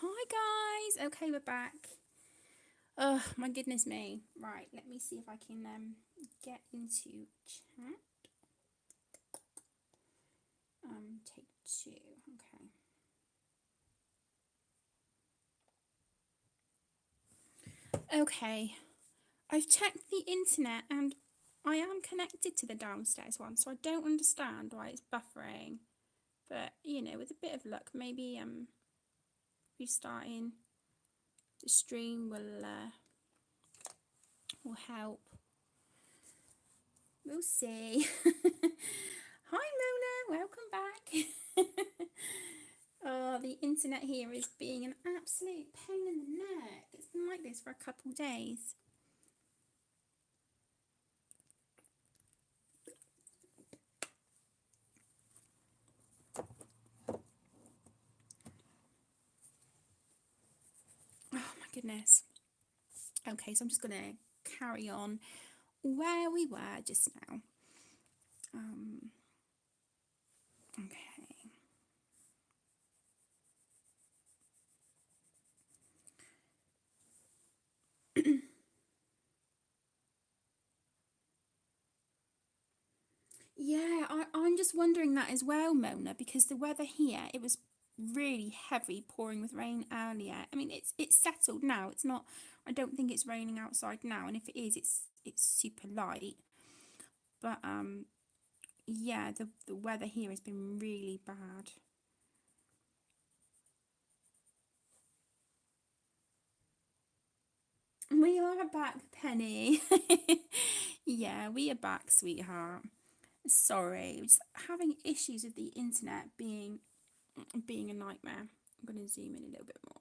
Hi guys. Okay, we're back. Oh my goodness me. Right, let me see if I can get into chat. Take two. Okay. I've checked the internet and I am connected to the downstairs one, so I don't understand why it's buffering. But you know, with a bit of luck, maybe restarting the stream will help. We'll see. Hi Mona, welcome back. Oh, the internet here is being an absolute pain in the neck. It's been like this for a couple of days. Oh my goodness. Okay, so I'm just going to carry on where we were just now. Okay. Yeah, I'm just wondering that as well, Mona, because the weather here, it was really heavy, pouring with rain earlier. I mean, it's settled now. It's not, I don't think it's raining outside now, and if it is, it's super light. But yeah, the weather here has been really bad. We are back, Penny. Yeah, we are back, sweetheart. Sorry, we're just having issues with the internet being a nightmare. I'm going to zoom in a little bit more.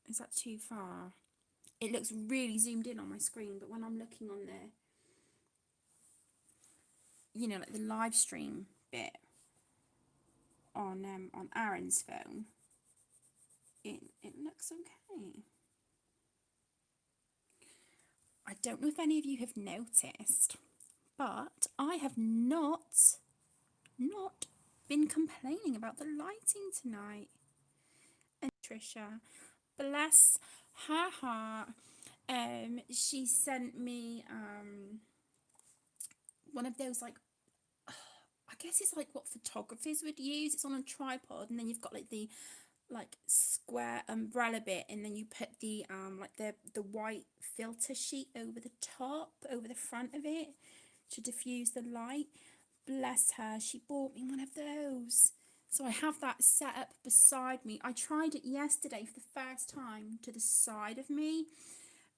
Is that too far? It looks really zoomed in on my screen, but when I'm looking on the, you know, like the live stream bit on Aaron's phone, it looks okay. I don't know if any of you have noticed, but I have not been complaining about the lighting tonight. And Trisha, bless her heart, she sent me one of those, like, I guess it's like what photographers would use. It's on a tripod, and then you've got like the square umbrella bit, and then you put the like the white filter sheet over the top, over the front of it, to diffuse the light. Bless her, she bought me one of those. So I have that set up beside me. I tried it yesterday for the first time to the side of me,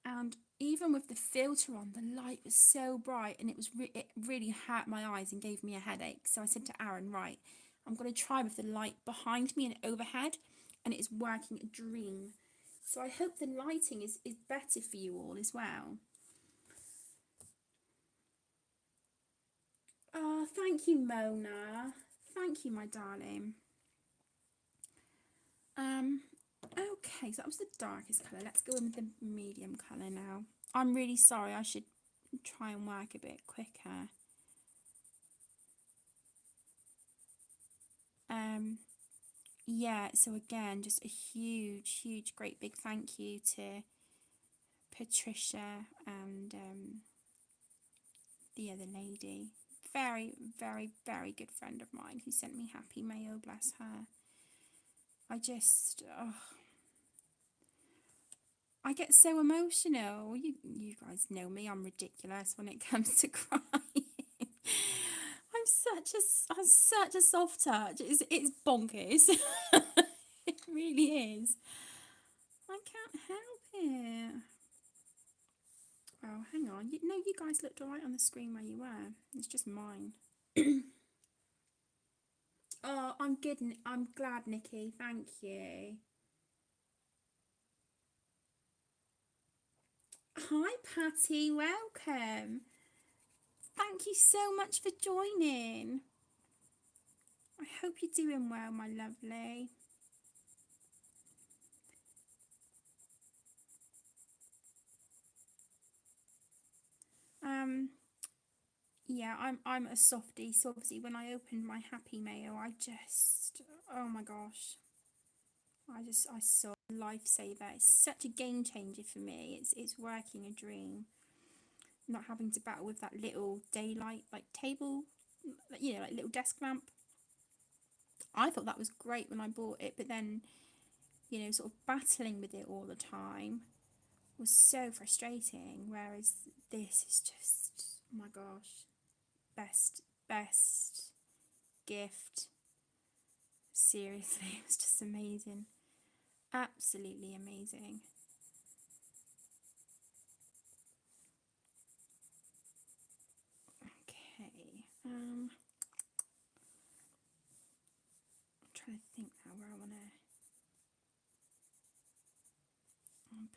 and even with the filter on, the light was so bright, and it really hurt my eyes and gave me a headache. So I said to Aaron, right, I'm going to try with the light behind me and overhead, and it is working a dream. So I hope the lighting is better for you all as well. Oh, thank you, Mona. Thank you, my darling. Okay, so that was the darkest colour. Let's go in with the medium colour now. I'm really sorry, I should try and work a bit quicker. Yeah, so again, just a huge, great big thank you to Patricia and the other lady. Very good friend of mine who sent me Happy Mayo, bless her. I get so emotional. You guys know me, I'm ridiculous when it comes to crying. I'm such a soft touch. It's bonkers. It really is. I can't help it. Oh, hang on. No, you guys looked alright on the screen where you were. It's just mine. Oh, I'm good. I'm glad, Nikki. Thank you. Hi, Patty. Welcome. Thank you so much for joining. I hope you're doing well, my lovely. Yeah, I'm a softie, so obviously when I opened my Happy Mail, I just, oh my gosh. I saw Lifesaver. It's such a game changer for me. It's working a dream. Not having to battle with that little daylight like table, you know, like little desk lamp. I thought that was great when I bought it, but then, you know, sort of battling with it all the time was so frustrating. Whereas this is just, oh my gosh, best gift. Seriously, it was just amazing. Absolutely amazing. Okay. I'm trying to think now where I want to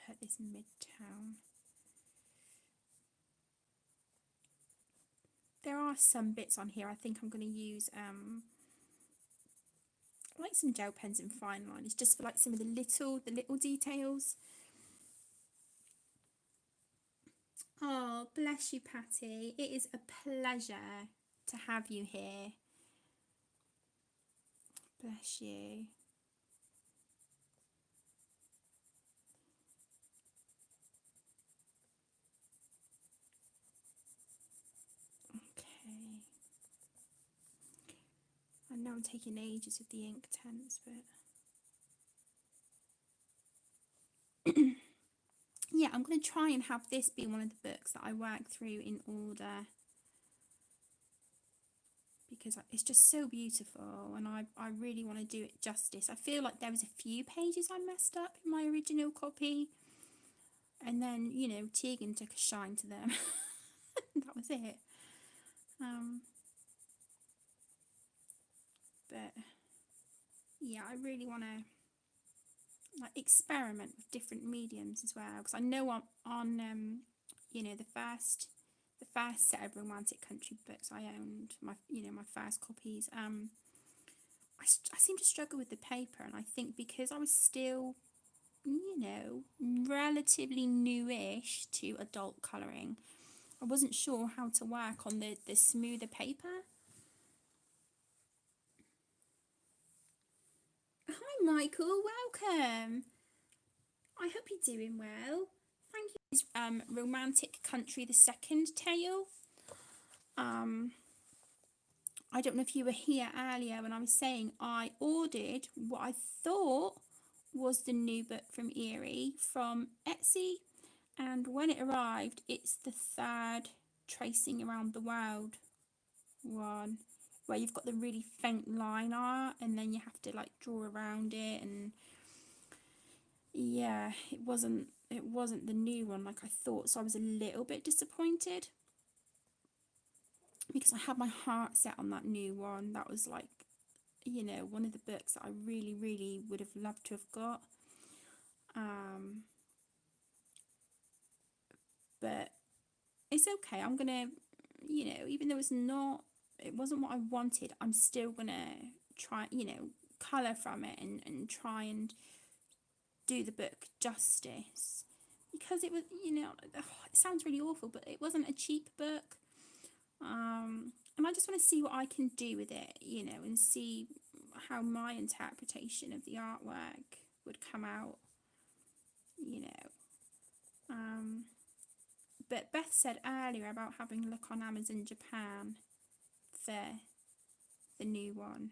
put this Midtown. There are some bits on here I think I'm going to use like some gel pens and fine liners just for like some of the little details. Oh, bless you, Patty. It is a pleasure to have you here. Bless you. Okay. I know I'm taking ages with the Inktense, but yeah, I'm going to try and have this be one of the books that I work through in order, because it's just so beautiful and I really want to do it justice. I feel like there was a few pages I messed up in my original copy, and then, you know, Tegan took a shine to them. That was it. But yeah, I really want to like experiment with different mediums as well, because I know on you know, the first set of Romantic Country books I owned, my, you know, my first copies, I seem to struggle with the paper, and I think because I was still, you know, relatively newish to adult colouring, I wasn't sure how to work on the smoother paper. Hi Michael, welcome. I hope you're doing well. Thank you. Romantic Country, the second tale. I don't know if you were here earlier when I was saying I ordered what I thought was the new book from Eriy from Etsy, and when it arrived, it's the third Tracing Around the World one, where you've got the really faint line art and then you have to like draw around it, and yeah, it wasn't the new one like I thought, so I was a little bit disappointed because I had my heart set on that new one. That was like, you know, one of the books that I really would have loved to have got. But it's okay. I'm gonna, you know, even though it wasn't what I wanted, I'm still gonna try, you know, colour from it and try and do the book justice, because it was, you know, it sounds really awful, but it wasn't a cheap book. And I just want to see what I can do with it, you know, and see how my interpretation of the artwork would come out, you know. But Beth said earlier about having a look on Amazon Japan for the new one.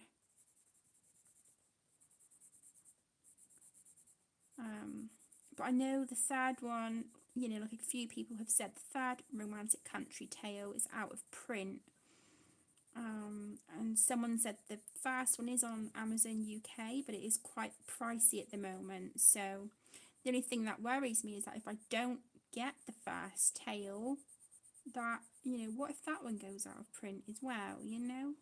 But I know the third one, you know, like a few people have said, the third Romantic Country tale is out of print. And someone said the first one is on Amazon UK, but it is quite pricey at the moment. So the only thing that worries me is that if I don't get the first tale, that, you know, what if that one goes out of print as well, you know?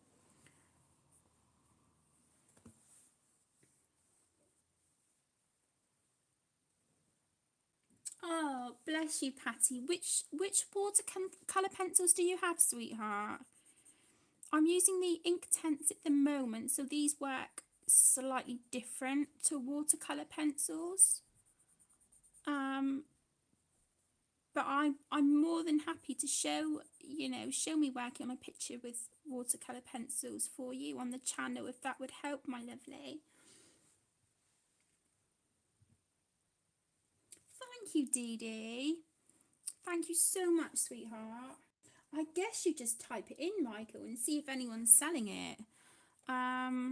Oh, bless you, Patty. Which watercolour pencils do you have, sweetheart? I'm using the Inktense at the moment, so these work slightly different to watercolour pencils. But I'm more than happy to show me working on a picture with watercolour pencils for you on the channel, if that would help, my lovely. you, Dee Dee. Thank you so much, sweetheart. I guess you just type it in, Michael, and see if anyone's selling it. I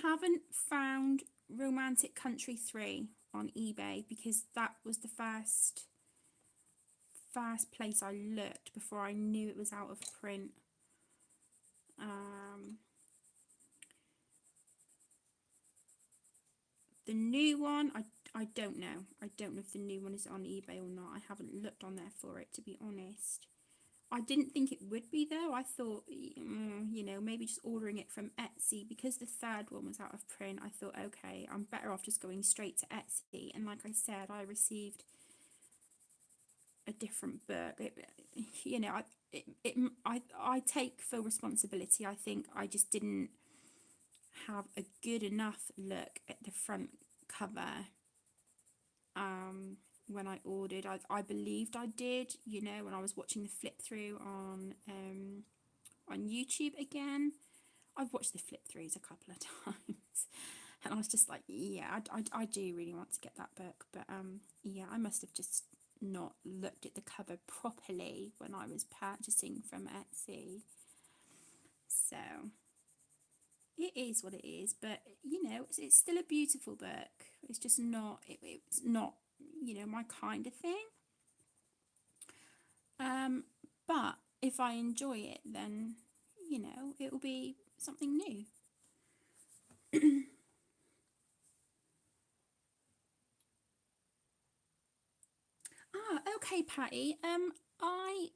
haven't found Romantic Country 3 on eBay because that was the first place I looked before I knew it was out of print. The new one, I don't know. I don't know if the new one is on eBay or not. I haven't looked on there for it, to be honest. I didn't think it would be though. I thought, you know, maybe just ordering it from Etsy, because the third one was out of print. I thought, okay, I'm better off just going straight to Etsy. And like I said, I received a different book. You know, I take full responsibility. I think I just didn't have a good enough look at the front cover when I ordered. I believed I did, you know, when I was watching the flip through on YouTube again. I've watched the flip throughs a couple of times, and I was just like, yeah, I do really want to get that book, but yeah, I must have just not looked at the cover properly when I was purchasing from Etsy. So it is what it is, but you know, it's still a beautiful book. It's just not, it's not, you know, my kind of thing. But if I enjoy it, then, you know, it will be something new. Okay, Patty. I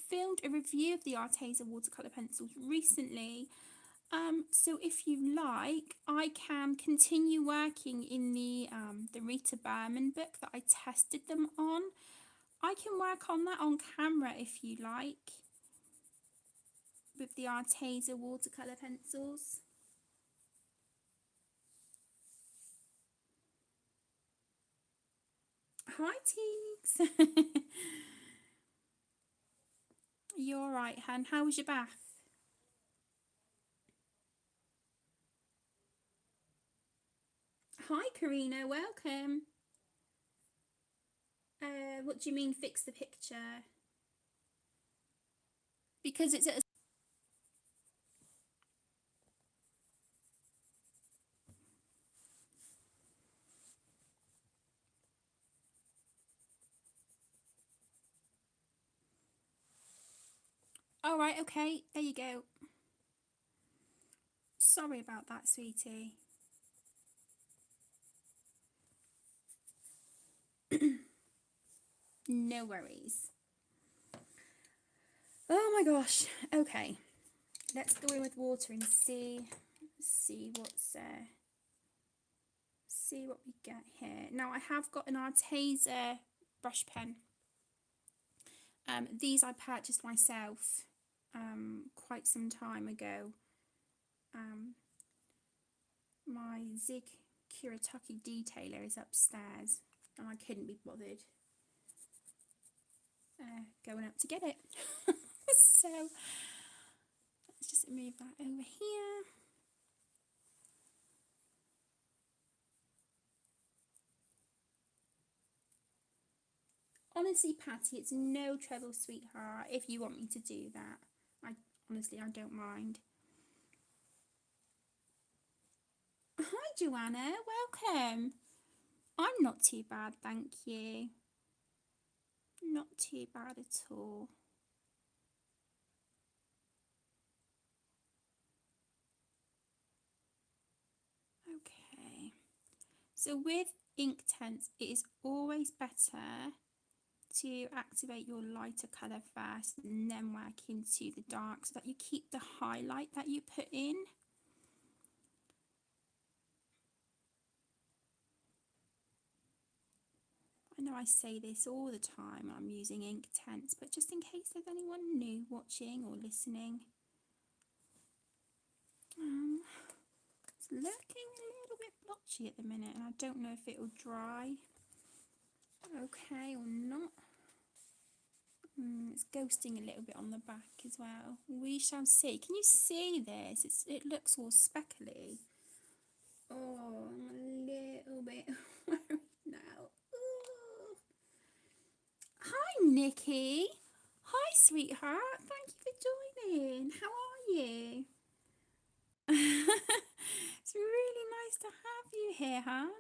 filmed a review of the Arteza watercolour pencils recently. So if you like, I can continue working in the Rita Berman book that I tested them on. I can work on that on camera if you like, with the Arteza watercolour pencils. Hi, Teagues. You're all right, hun. How was your bath? Hi, Karina. Welcome. What do you mean fix the picture? Because it's at a... All right, okay. There you go. Sorry about that, sweetie. No worries. Oh my gosh. Okay. Let's go in with water and see what's see what we get here. Now I have got an Arteza brush pen. These I purchased myself quite some time ago. My Zig Kuretake detailer is upstairs and I couldn't be bothered going up to get it. So let's just move that over here. Honestly, Patty, it's no trouble, sweetheart, if you want me to do that. Honestly, I don't mind. Hi, Joanna. Welcome. I'm not too bad, thank you. Not too bad at all. Okay. So with Inktense, it is always better to activate your lighter colour first and then work into the dark so that you keep the highlight that you put in. I know I say this all the time, I'm using Inktense, but just in case there's anyone new watching or listening. It's looking a little bit blotchy at the minute and I don't know if it'll dry okay or not. It's ghosting a little bit on the back as well. We shall see. Can you see this? It looks all speckly. Oh, I'm a little bit worried now. Nikki. Hi, sweetheart. Thank you for joining. How are you? It's really nice to have you here, hon.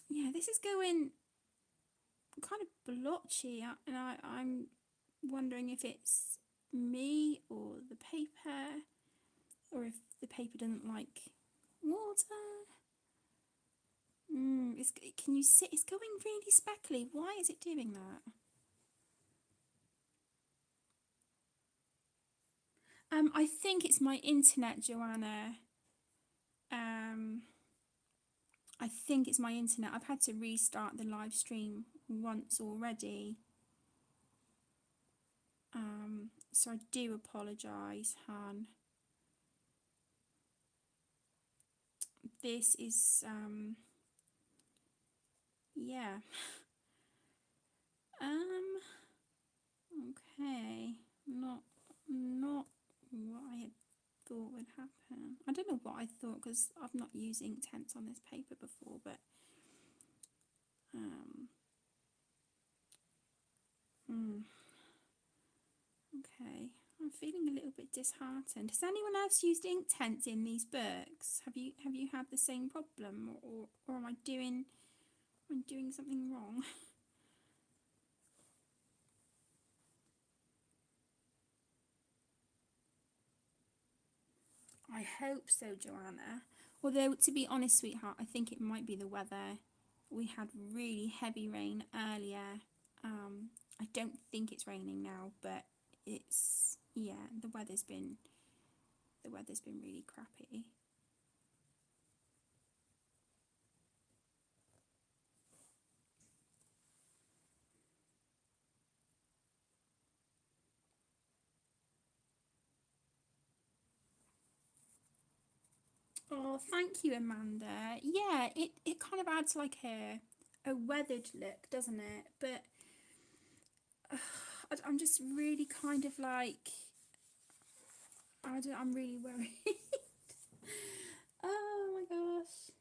Yeah, this is going kind of blotchy, and I'm wondering if it's me or the paper, or if the paper doesn't like water. Can you see? It's going really speckly. Why is it doing that? I think it's my internet, Joanna. I think it's my internet. I've had to restart the live stream once already. So I do apologise, Han. This is, yeah. Okay. Not what I had thought would happen. I don't know what I thought, because I've not used ink tents on this paper before, but, okay. I'm feeling a little bit disheartened. Has anyone else used ink tents in these books? Have you had the same problem, or am I doing something wrong? I hope so, Joanna. Although, to be honest, sweetheart, I think it might be the weather. We had really heavy rain earlier. I don't think it's raining now, but it's, yeah, the weather's been really crappy. Oh, thank you, Amanda. Yeah, it kind of adds like a weathered look, doesn't it? But I'm just really kind of like, I'm really worried. Oh my gosh.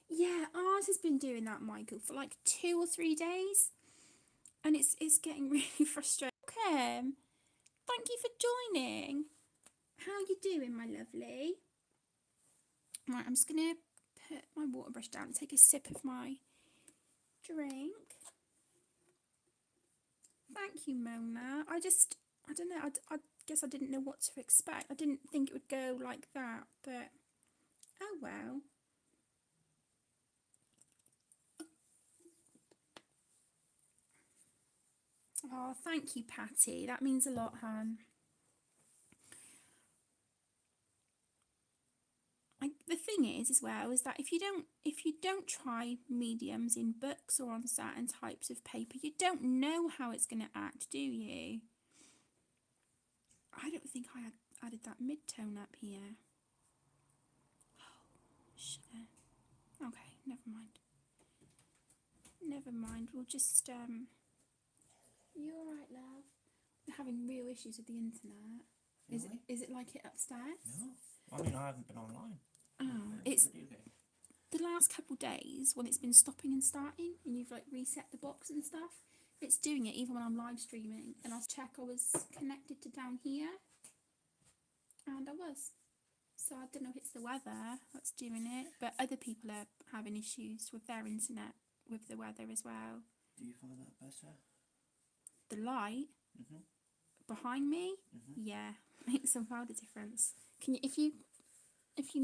Yeah, ours has been doing that, Michael, for like 2 or 3 days, and it's getting really frustrating. Okay, thank you for joining. How are you doing, my lovely? Right, I'm just gonna put my water brush down and take a sip of my drink. Thank you, Mona. I don't know. I guess I didn't know what to expect. I didn't think it would go like that, but oh well. Oh, thank you, Patty. That means a lot, hon. The thing is, as well, is that if you don't try mediums in books or on certain types of paper, you don't know how it's going to act, do you? I don't think I added that mid-tone up here. Oh, sugar. Okay, never mind. Never mind. We'll just You alright, love? We're having real issues with the internet. Is it like it upstairs? No. I mean, I haven't been online. Oh, it's the last couple days when it's been stopping and starting, and you've like reset the box and stuff. It's doing it even when I'm live streaming, and I check I was connected to down here, and I was. So I don't know if it's the weather that's doing it, but other people are having issues with their internet with the weather as well. Do you find that better? The light behind me, yeah, makes a world of difference. Can you, if you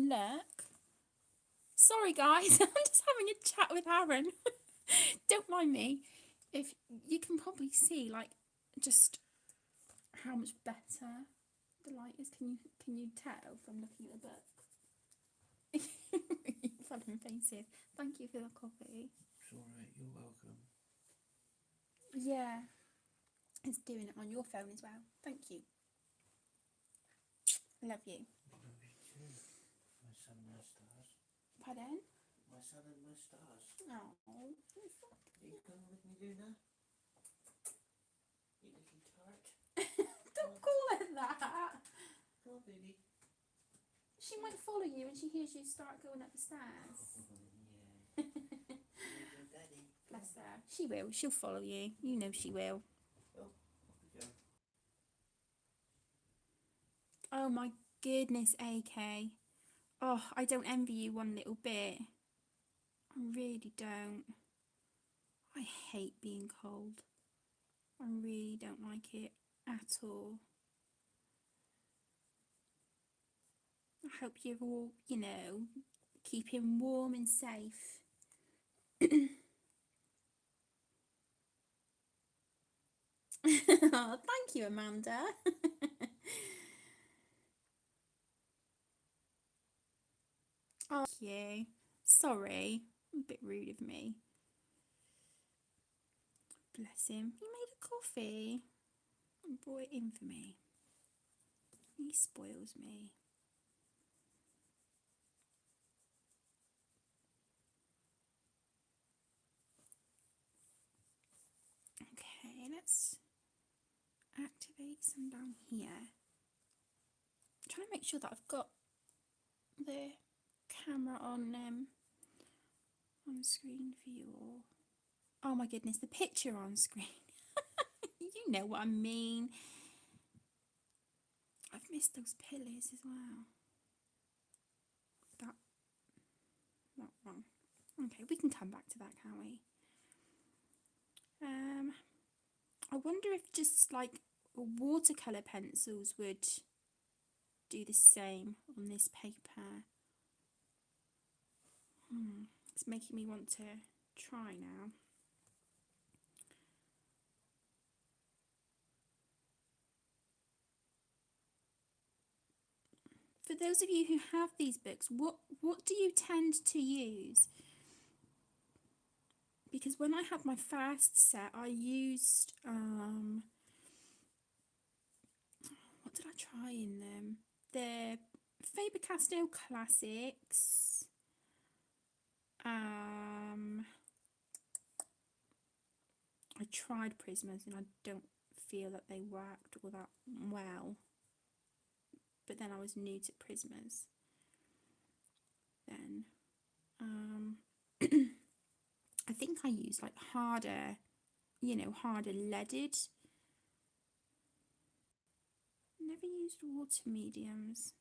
look? Sorry, guys, I'm just having a chat with Aaron. Don't mind me. If you can probably see, like, just how much better the light is. Can you tell from looking at the book? Fun and faces. Thank you for the coffee. It's alright, you're welcome. Yeah, it's doing it on your phone as well. Thank you. Love you. Love you too. My sun and my stars. Pardon? My sun and my stars. Oh, Are you coming with me, Luna? You little tart. don't call it that. Come on, baby. Shh. She might follow you when she hears you start going up the stairs. Yeah. Your daddy. Bless her. She will. She'll follow you. You know she will. Oh, off we go. Oh my goodness, AK. Oh, I don't envy you one little bit. I really don't. I hate being cold. I really don't like it at all. I hope you're all, you know, keeping warm and safe. Oh, thank you, Amanda. Oh, thank you. Sorry, a bit rude of me. Bless him. He made a coffee and brought it in for me. He spoils me. Okay, let's activate some down here. I'm trying to make sure that I've got the camera on screen for you all. Oh my goodness, the picture on screen. You know what I mean. I've missed those pillars as well. That one. Okay, we can come back to that, can't we? I wonder if just like watercolour pencils would do the same on this paper. It's making me want to try now. For those of you who have these books, what do you tend to use? Because when I had my first set, I used what did I try in them? The Faber-Castell Classics. I tried Prismas and I don't feel that they worked all that well. But then I was new to Prismas. Then I think I used like harder, you know, harder leaded. Never used water mediums.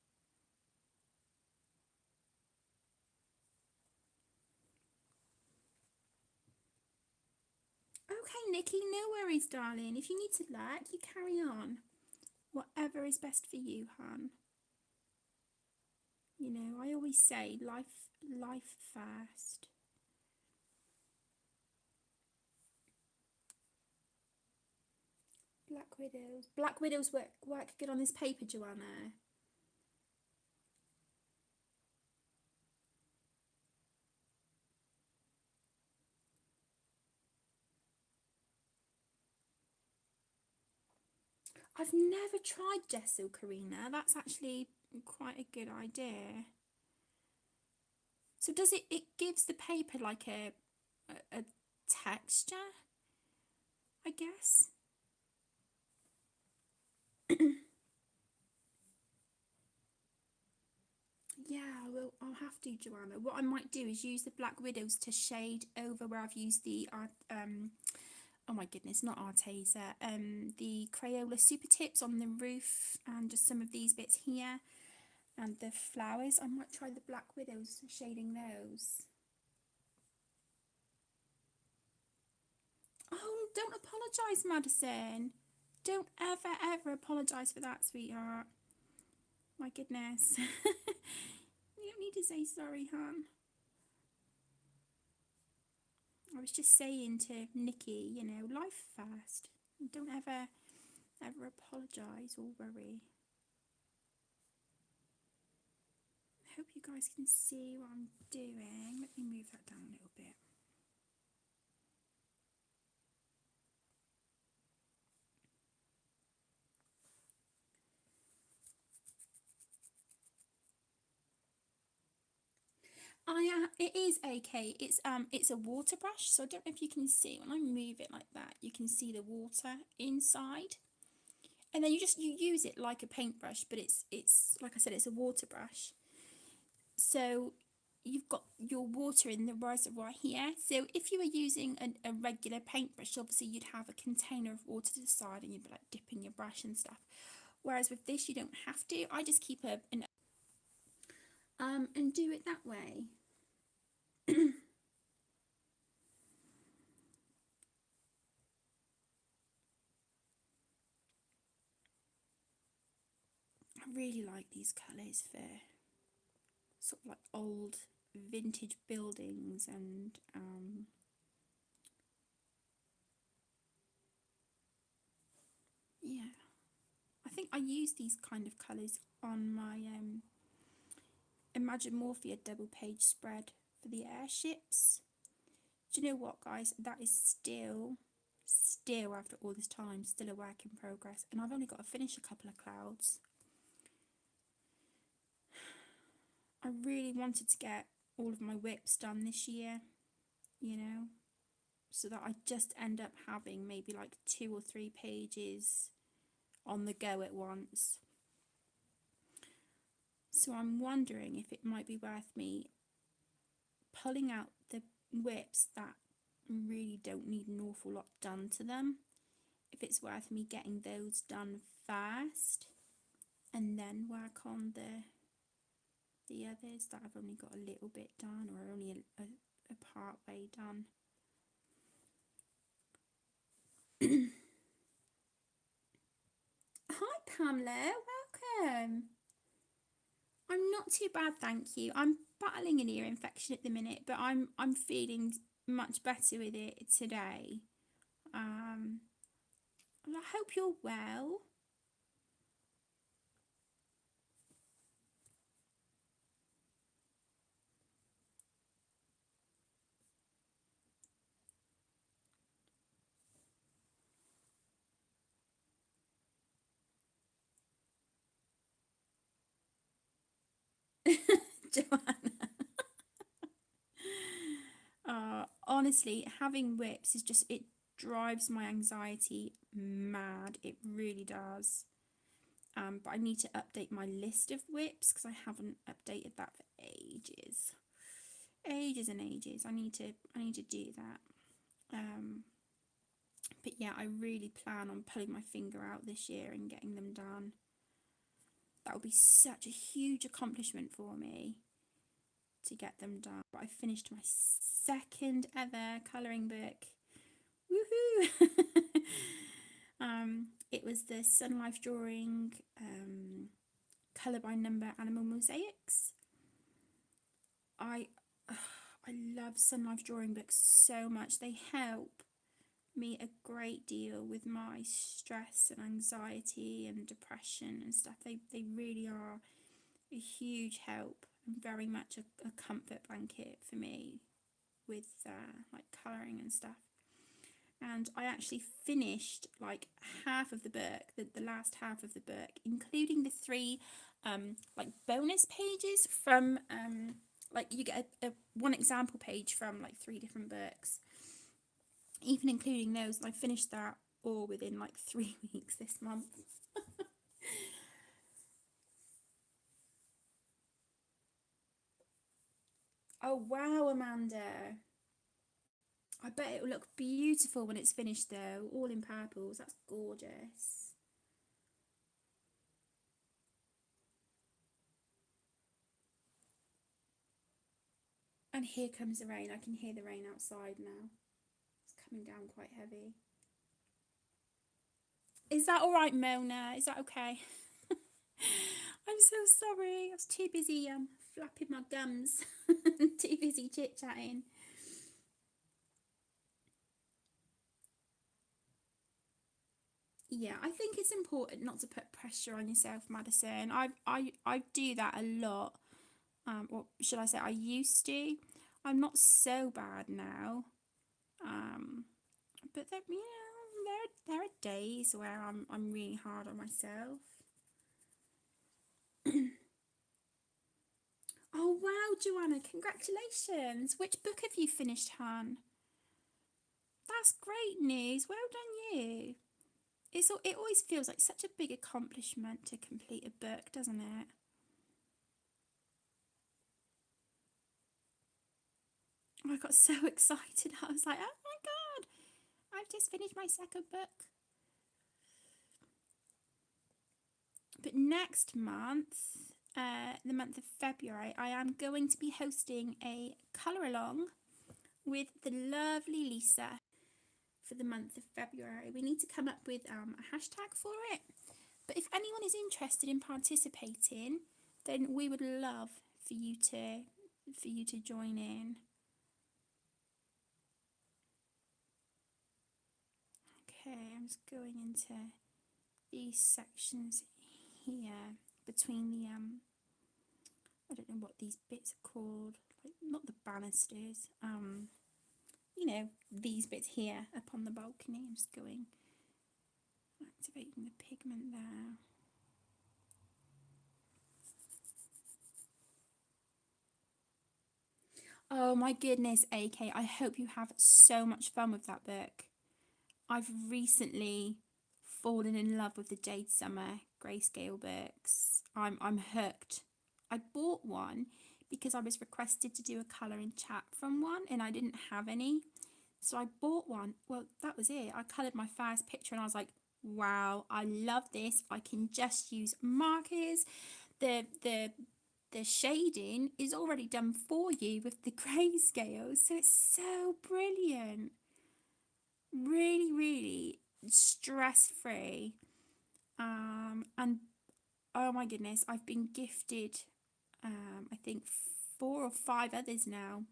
Okay, Nikki, no worries, darling. If you need to lurk, you carry on. Whatever is best for you, hon. You know, I always say life first. Black Widows. Black Widows work good on this paper, Joanna. I've never tried gesso, Karina. That's actually quite a good idea. So does it gives the paper like a texture, I guess? Yeah, well, I'll have to, Joanna. What I might do is use the Black Widows to shade over where I've used the oh my goodness, not Arteza, the Crayola Super Tips on the roof and just some of these bits here. And the flowers, I might try the Black Widows, shading those. Oh, don't apologise, Madison. Don't ever apologise for that, sweetheart. My goodness. You don't need to say sorry, hon. I was just saying to Nikki, you know, life first. Don't ever apologise or worry. I hope you guys can see what I'm doing. Let me move that down a little bit. It is AK. It's a water brush, so I don't know if you can see when I move it like that. You can see the water inside, and then you use it like a paintbrush, but it's like I said, it's a water brush. So you've got your water in the reservoir here. So if you were using a regular paintbrush, obviously you'd have a container of water to the side and you'd be like dipping your brush and stuff. Whereas with this, you don't have to. I just keep an and do it that way. I really like these colours for sort of like old vintage buildings and yeah, I think I use these kind of colours on my Imagine Morphia double page spread for the airships. Do you know what, guys? That is still after all this time, still a work in progress, and I've only got to finish a couple of clouds. I really wanted to get all of my whips done this year, you know, so that I just end up having maybe like 2 or 3 pages on the go at once. So I'm wondering if it might be worth me pulling out the whips that really don't need an awful lot done to them, if it's worth me getting those done first and then work on the others that I've only got a little bit done or only a part way done. Hi Pamela, welcome. I'm not too bad, thank you. I'm battling an ear infection at the minute, but I'm feeling much better with it today. I hope you're well. Joanna. Honestly, having whips is just, it drives my anxiety mad. It really does. But I need to update my list of whips because I haven't updated that for ages. Ages and ages. I need to do that. But yeah, I really plan on pulling my finger out this year and getting them done. That would be such a huge accomplishment for me to get them done. But I finished my second ever colouring book. Woohoo! It was the Sun Life Drawing colour by number animal mosaics. I love Sun Life Drawing books so much. They help me a great deal with my stress and anxiety and depression and stuff. They really are a huge help and very much a comfort blanket for me with like colouring and stuff. And I actually finished like half of the book, the last half of the book, including the 3 like bonus pages from like you get a one example page from like 3 different books. Even including those, I finished that all within like 3 weeks this month. Oh wow, Amanda. I bet it will look beautiful when it's finished though, all in purples. That's gorgeous. And here comes the rain. I can hear the rain outside now. It's coming down quite heavy. Is that all right, Mona? Is that okay? I'm so sorry. I was too busy flapping my gums. Too busy chit-chatting. Yeah, I think it's important not to put pressure on yourself, Madison. I do that a lot. Or should I say I used to. I'm not so bad now. But there, you know, there are days where I'm really hard on myself. Oh wow, Joanna, congratulations. Which book have you finished, Han? That's great news. Well done you. It always feels like such a big accomplishment to complete a book, doesn't it? I got so excited. I was like, oh my God, I've just finished my second book. But next month, the month of February, I am going to be hosting a colour along with the lovely Lisa for the month of February. We need to come up with a hashtag for it. But if anyone is interested in participating, then we would love for you to join in. Okay, I'm just going into these sections here between the I don't know what these bits are called, like not the banisters, you know, these bits here up on the balcony. I'm just going activating the pigment there. Oh my goodness, AK, I hope you have so much fun with that book. I've recently fallen in love with the Jade Summer grayscale books. I'm hooked. I bought one because I was requested to do a colour in chat from one and I didn't have any. So I bought one. Well, that was it. I coloured my first picture and I was like, wow, I love this. I can just use markers. The shading is already done for you with the grayscale. So it's so brilliant. Really, really stress-free. And oh my goodness, I've been gifted I think 4 or 5 others now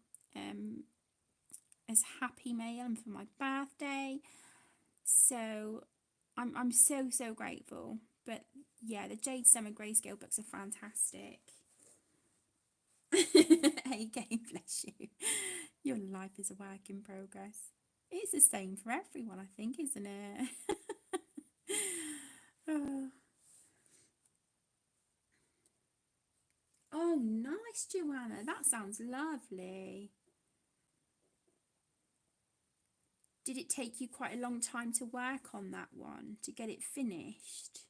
as Happy Mail and for my birthday. So I'm so grateful. But yeah, the Jade Summer grayscale books are fantastic. AK, bless you. Your life is a work in progress. It's the same for everyone, I think, isn't it? Oh. Oh, nice, Joanna. That sounds lovely. Did it take you quite a long time to work on that one, to get it finished?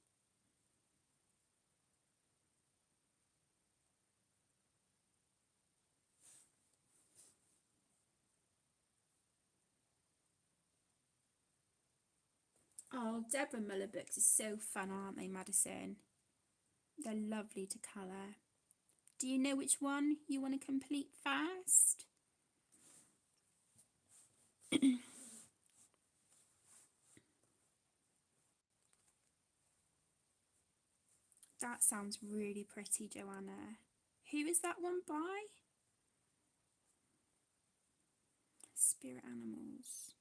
Oh, Deborah Muller books are so fun, aren't they, Madison? They're lovely to colour. Do you know which one you want to complete first? That sounds really pretty, Joanna. Who is that one by? Spirit Animals.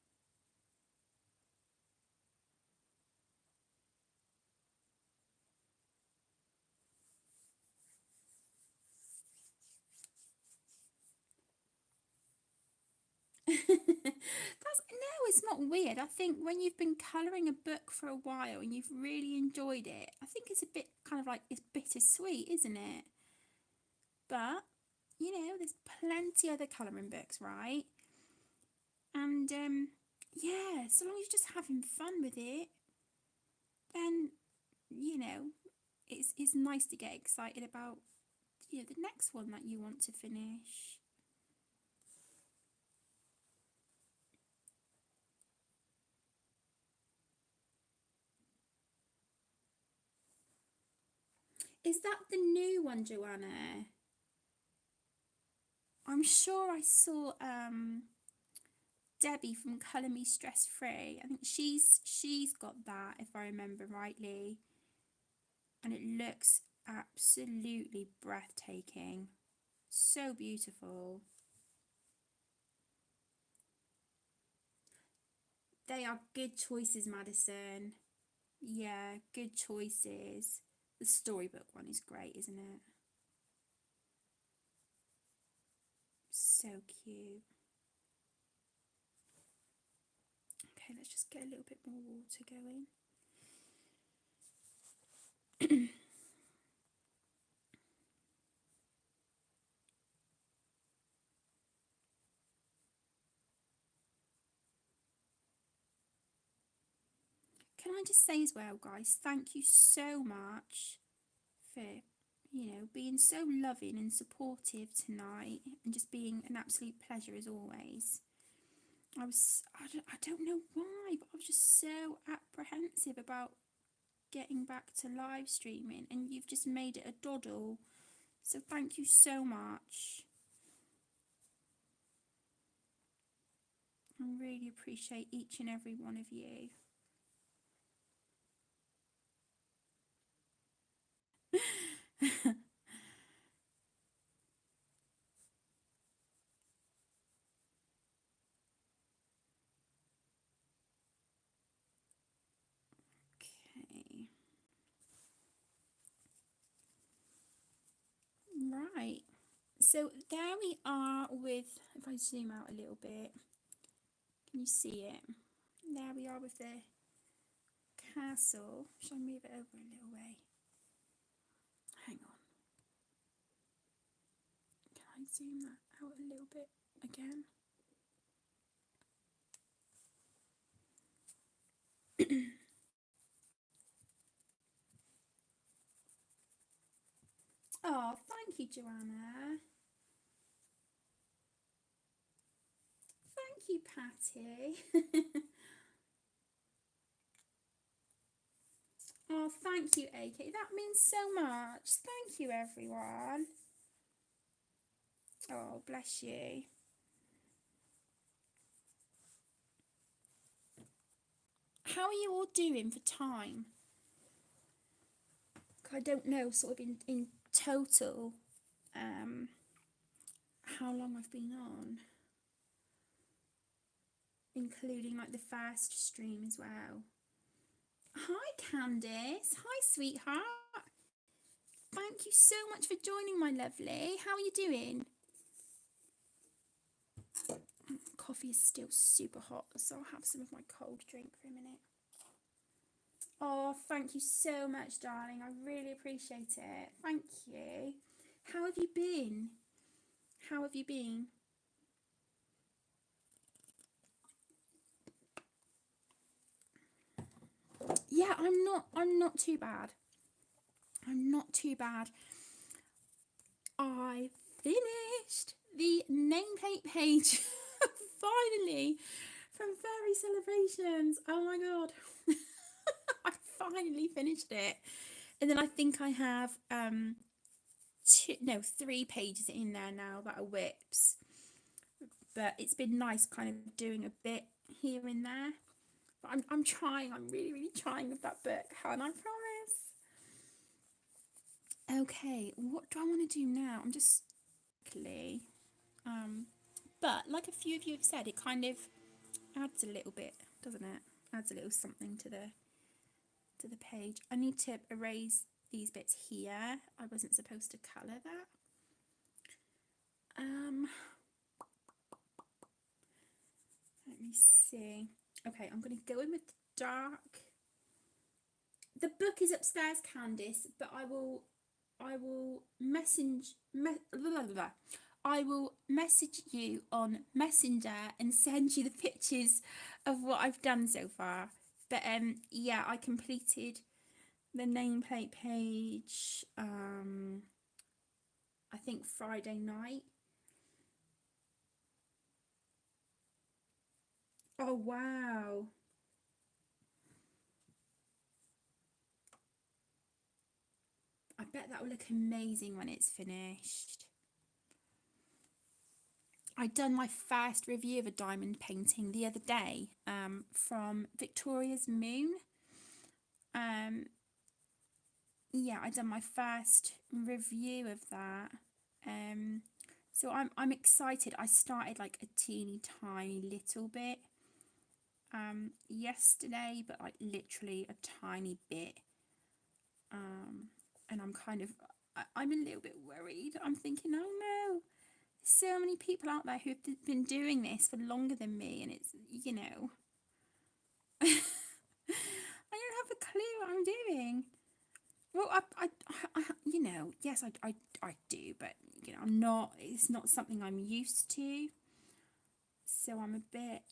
It's not weird. I think when you've been colouring a book for a while and you've really enjoyed it, I think it's a bit kind of like, it's bittersweet, isn't it? But, you know, there's plenty other colouring books, right? And, yeah, so long as you're just having fun with it, then, you know, it's nice to get excited about, you know, the next one that you want to finish. Is that the new one, Joanna? I'm sure I saw Debbie from Colour Me Stress Free. I think she's got that, if I remember rightly. And it looks absolutely breathtaking. So beautiful. They are good choices, Madison. Yeah, good choices. The storybook one is great, isn't it? So cute. Okay, let's just get a little bit more water going. Can I just say as well, guys, thank you so much for being so loving and supportive tonight, and just being an absolute pleasure as always. I don't know why, but I was just so apprehensive about getting back to live streaming, and you've just made it a doddle. So thank you so much. I really appreciate each and every one of you. Okay. Right. So there we are with, if I zoom out a little bit, can you see it? There we are with the castle. Should I move it over a little way? Hang on. Can I zoom that out a little bit again? Oh, thank you, Joanna. Thank you, Patty. Oh, thank you, AK. That means so much. Thank you, everyone. Oh, bless you. How are you all doing for time? I don't know, sort of in total, how long I've been on, including like the first stream as well. Hi, Candice. Hi, sweetheart. Thank you so much for joining, my lovely. How are you doing? Coffee is still super hot, so I'll have some of my cold drink for a minute. Oh, thank you so much, darling. I really appreciate it. Thank you. How have you been? How have you been? Yeah, I'm not too bad. I'm not too bad. I finished the nameplate page finally from Fairy Celebrations. Oh my god. I finally finished it. And then I think I have 3 pages in there now that are whips. But it's been nice kind of doing a bit here and there. But I'm trying, I'm really, really trying with that book, Helen, I promise. Okay, what do I want to do now? I'm just but like a few of you have said, it kind of adds a little bit, doesn't it? Adds a little something to the page. I need to erase these bits here. I wasn't supposed to colour that. Let me see. Okay, I'm going to go in with the dark. The book is upstairs, Candice, but I will message you on Messenger and send you the pictures of what I've done so far. But yeah, I completed the nameplate page I think Friday night. Oh wow. I bet that will look amazing when it's finished. I'd done my first review of a diamond painting the other day from Victoria's Moon. Yeah, I'd done my first review of that. So I'm excited. I started like a teeny tiny little bit yesterday, but like literally a tiny bit. And I'm a little bit worried. I'm thinking, oh no, so many people out there who've been doing this for longer than me, and it's, I don't have a clue what I'm doing. Well, I yes, I do, but I'm not. It's not something I'm used to, so I'm a bit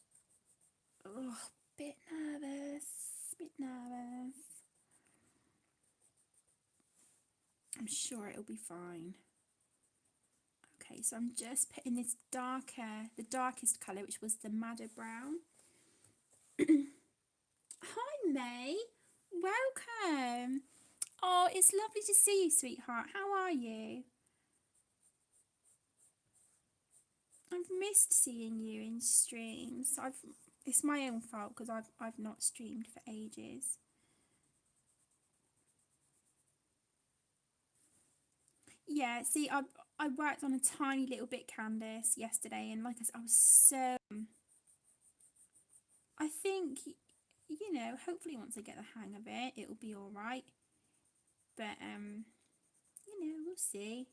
nervous. I'm sure it'll be fine. Okay, so I'm just putting this the darkest colour, which was the madder brown. Hi May, welcome. Oh, it's lovely to see you, sweetheart. How are you? I've missed seeing you in streams. It's my own fault because I've not streamed for ages. Yeah, see, I worked on a tiny little bit, Candice, yesterday, and like I said, I was so. I think, you know, hopefully once I get the hang of it, it'll be all right. But you know, we'll see.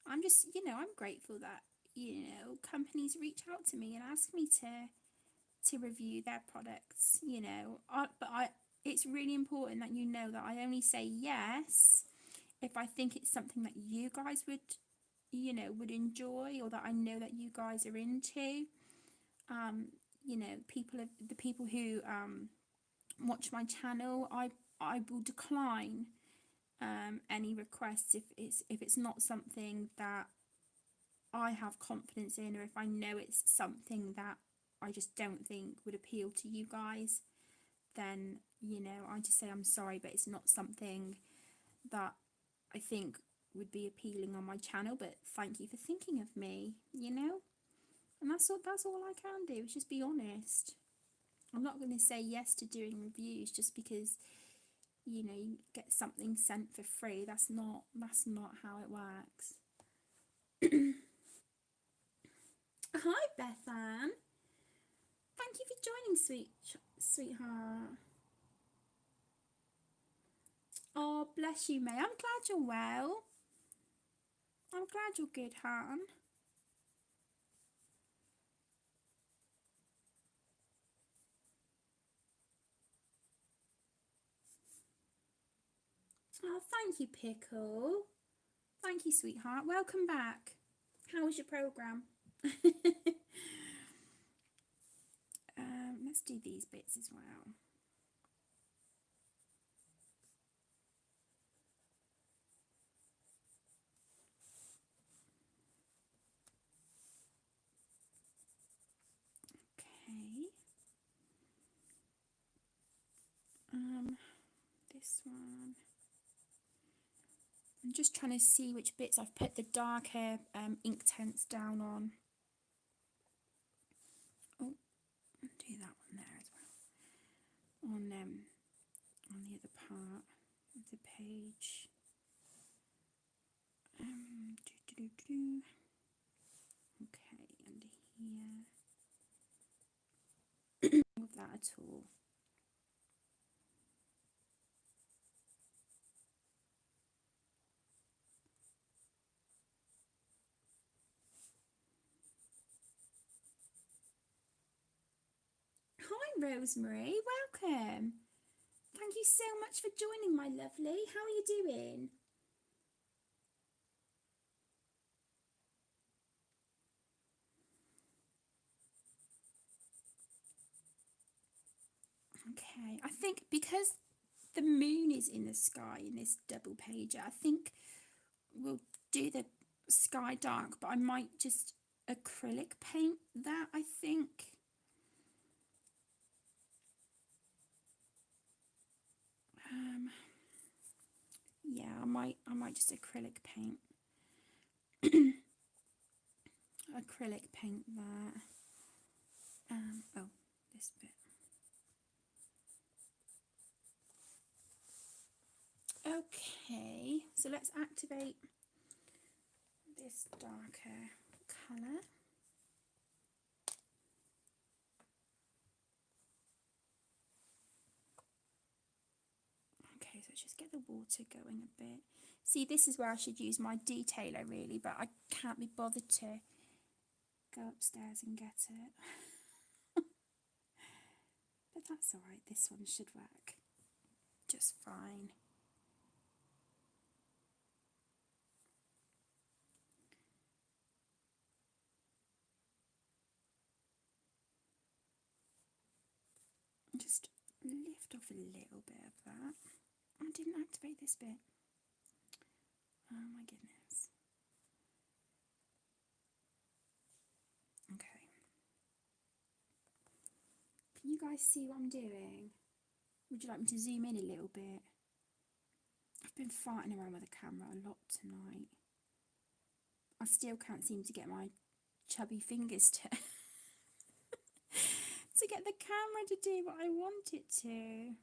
I'm just, you know, I'm grateful that, you know, companies reach out to me and ask me to review their products. You know, it's really important that you know that I only say yes if I think it's something that you guys would, you know, would enjoy, or that I know that you guys are into. You know, the people who watch my channel, I will decline any requests if it's not something that I have confidence in, or if I know it's something that I just don't think would appeal to you guys. Then, you know, I just say I'm sorry, but it's not something that I think would be appealing on my channel. But thank you for thinking of me, you know. And that's all I can do, is just be honest. I'm not going to say yes to doing reviews just because, you know, you get something sent for free. That's not how it works. Hi, Bethan. Thank you for joining, sweetheart. Oh, bless you, May. I'm glad you're well. I'm glad you're good, hon. Oh, thank you, Pickle. Thank you, sweetheart. Welcome back. How was your programme? Let's do these bits as well. Okay. This one. I'm just trying to see which bits I've put the darker ink tents down on. Oh, I'll do that one there as well. On the other part of the page. Okay, and here. With that at all. Hi, Rosemary. Welcome. Thank you so much for joining, my lovely. How are you doing? Okay, I think because the moon is in the sky in this double pager, I think we'll do the sky dark, but I might just acrylic paint that, I think. Yeah, I might just acrylic paint acrylic paint that. Oh, this bit. Okay, so let's activate this darker colour. Okay, so let's just get the water going a bit. See, this is where I should use my detailer really, but I can't be bothered to go upstairs and get it. But that's alright, this one should work just fine. Just lift off a little bit of that. I didn't activate this bit. Oh my goodness. Okay. Can you guys see what I'm doing? Would you like me to zoom in a little bit? I've been farting around with the camera a lot tonight. I still can't seem to get my chubby fingers to to get the camera to do what I want it to.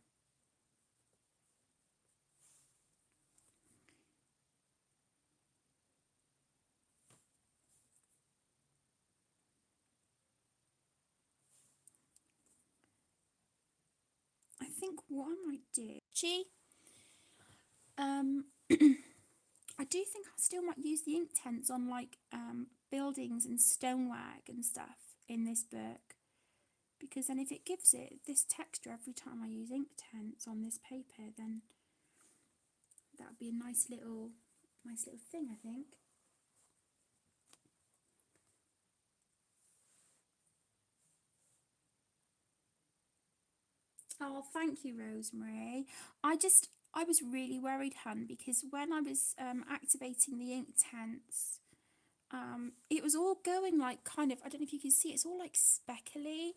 I think what I might do, I do think I still might use the ink tents on like buildings and stonework and stuff in this book, because then if it gives it this texture every time I use ink tents on this paper, then that would be a nice little thing, I think. Oh, thank you, Rosemary. I was really worried, hun, because when I was activating the ink tents, it was all going like kind of, I don't know if you can see, it's all like speckly.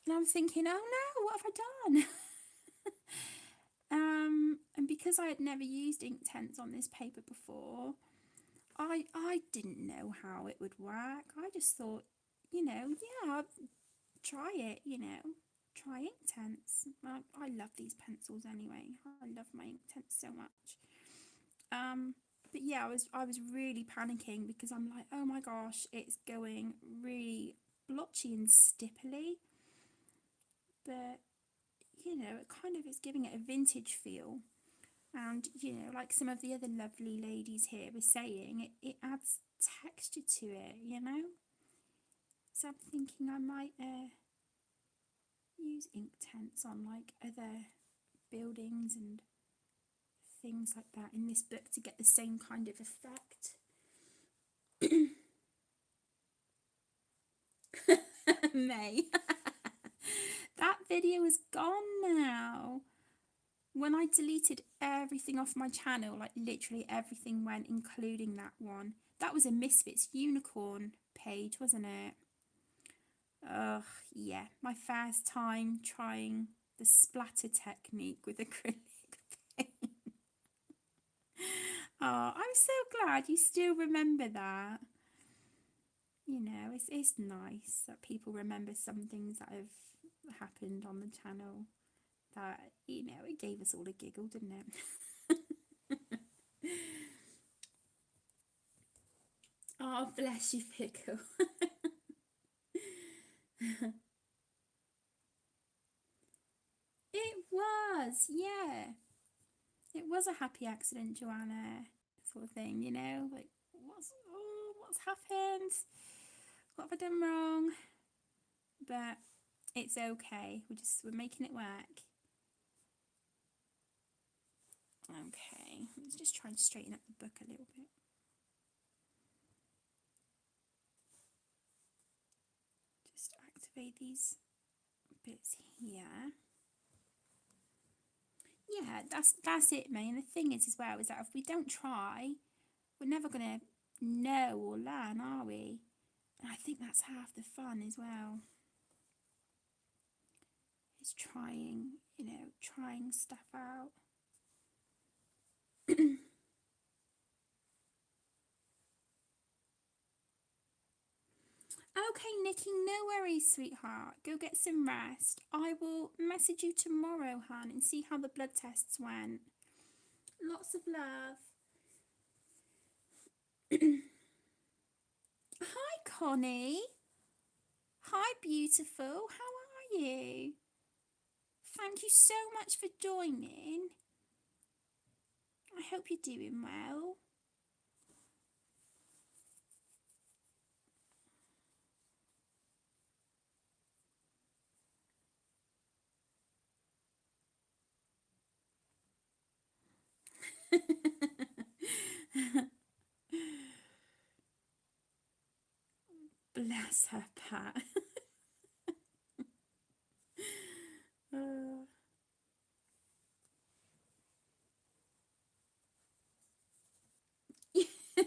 And I'm thinking, oh no, what have I done? And because I had never used ink tents on this paper before, I didn't know how it would work. I just thought, yeah, I'll try it, try ink tents. I love these pencils anyway. I love my ink tents so much. But yeah, I was really panicking because I'm like, oh my gosh, it's going really blotchy and stipply. But it kind of is giving it a vintage feel. And like some of the other lovely ladies here were saying, it adds texture to it, So I'm thinking I might use ink tents on like other buildings and things like that in this book to get the same kind of effect. May. That video is gone now. When I deleted everything off my channel, like literally everything went, including that one. That was a Misfits Unicorn page, wasn't it? Ugh, yeah. My first time trying the splatter technique with acrylic paint. Oh, I'm so glad you still remember that. It's nice that people remember some things that have happened on the channel. That, it gave us all a giggle, didn't it? Oh, bless you, Pickle. It was, yeah. It was a happy accident, Joanna, sort of thing, like, what's happened? What have I done wrong? But it's okay. We're making it work. Okay, let's just try and straighten up the book a little bit. Just activate these bits here. Yeah, that's it, May. And the thing is as well is that if we don't try, we're never gonna know or learn, are we? And I think that's half the fun as well. Is trying, trying stuff out. Okay, Nikki, no worries, sweetheart. Go get some rest. I will message you tomorrow, hon, and see how the blood tests went. Lots of love. Hi, Connie. Hi, beautiful. How are you? Thank you so much for joining. I hope you're doing well. Bless her, Pat.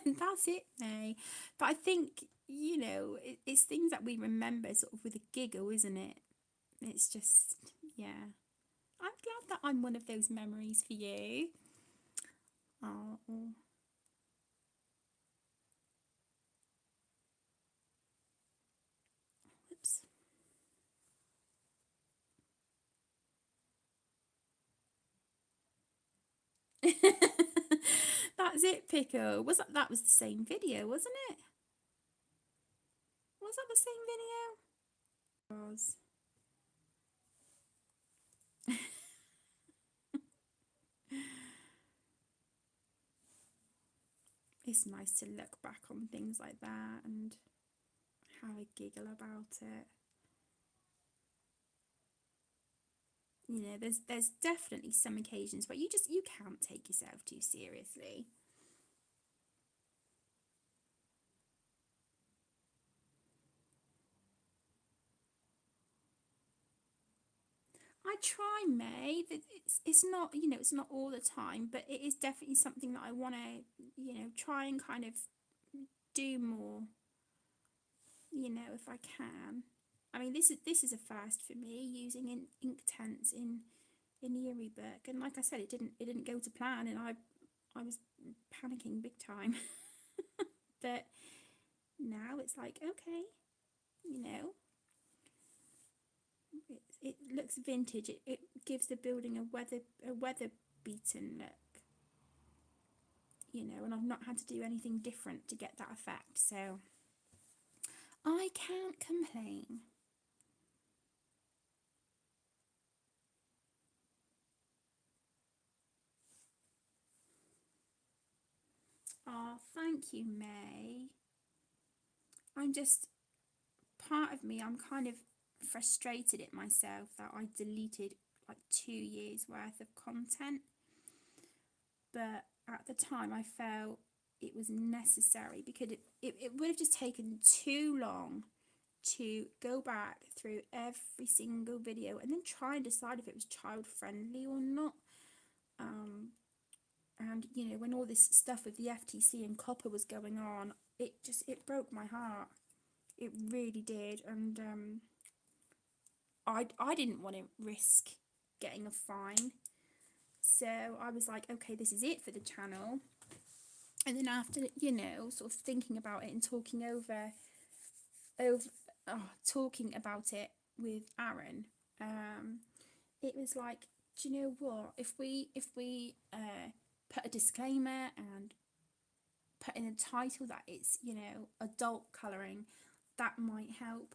That's it, May. But I think, you know, it's things that we remember sort of with a giggle, isn't it? It's just, yeah. I'm glad that I'm one of those memories for you. Oh, whoops. That's it, Pickle. That was the same video, wasn't it? Was that the same video? It was. It's nice to look back on things like that and have a giggle about it. You know, there's definitely some occasions where you can't take yourself too seriously. I try, May. It's not, you know, it's not all the time, but it is definitely something that I want to, you know, try and kind of do more, you know, if I can. I mean, this is a first for me, using Inktense in the Eriy book, and like I said, it didn't go to plan, and I was panicking big time. But now it's like, okay, you know, it looks vintage. It gives the building a weather beaten look, you know, and I've not had to do anything different to get that effect, so I can't complain. Oh, thank you, May. I'm just, part of me, I'm kind of frustrated at myself that I deleted like 2 years worth of content, but at the time I felt it was necessary because it would have just taken too long to go back through every single video and then try and decide if it was child friendly or not. And you know, when all this stuff with the FTC and copper was going on, it broke my heart. It really did. And I didn't want to risk getting a fine, so I was like, okay, this is it for the channel. And then after, you know, sort of thinking about it and talking talking about it with Aaron, it was like, do you know what? If we put a disclaimer and put in a title that it's, you know, adult colouring, that might help.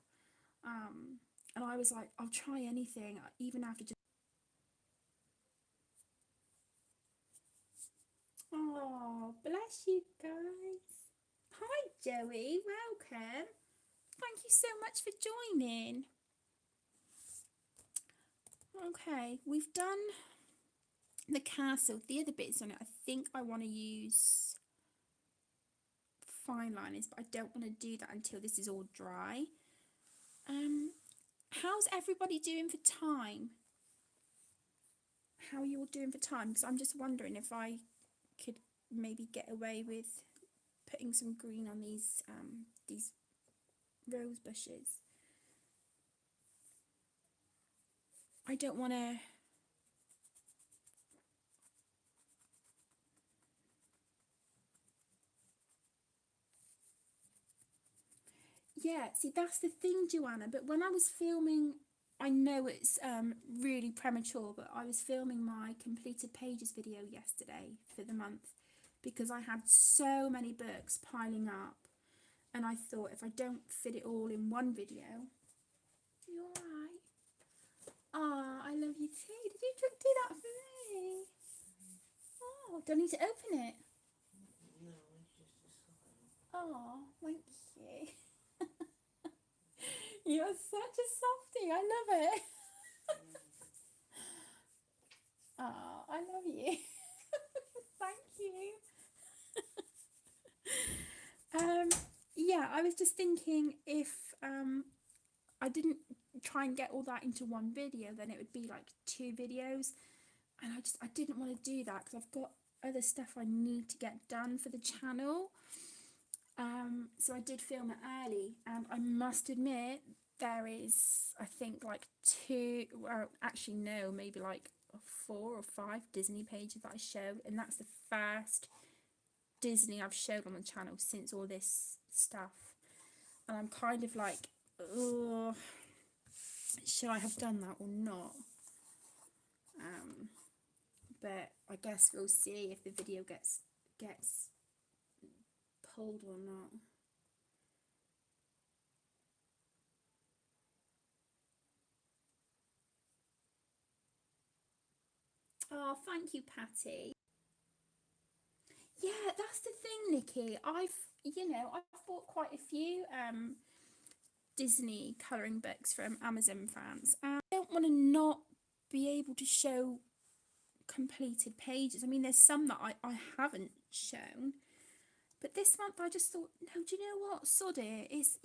And I was like, I'll try anything, even after just. Oh, bless you guys. Hi, Joey. Welcome. Thank you so much for joining. Okay, we've done the castle. The other bits on it, I think I want to use fine liners, but I don't want to do that until this is all dry. How's everybody doing for time? How are you all doing for time? Because I'm just wondering if I could maybe get away with putting some green on these rose bushes. I don't want to. Yeah, see, that's the thing, Joanna. But when I was filming, I know it's really premature, but I was filming my completed pages video yesterday for the month because I had so many books piling up, and I thought if I don't fit it all in one video. You alright? Ah, I love you too. Did you do that for me? Oh, do I need to open it? No, it's just a sign. Oh, thank you. You're such a softie. I love it. Oh, I love you. Thank you. Yeah, I was just thinking if I didn't try and get all that into one video, then it would be like 2 videos, and I didn't want to do that because other stuff I need to get done for the channel. So I did film it early, and I must admit there is, I think, like two, well, actually no, maybe like 4 or 5 Disney pages that I showed, and that's the first Disney I've showed on the channel since all this stuff. And I'm kind of like, oh, should I have done that or not? But I guess we'll see if the video gets pulled or not. Oh, thank you, Patty. Yeah, that's the thing, Nikki. I've bought quite a few Disney colouring books from Amazon France, and I don't want to not be able to show completed pages. I mean, there's some that I haven't shown, but this month I just thought, no, do you know what? Sod it. It's,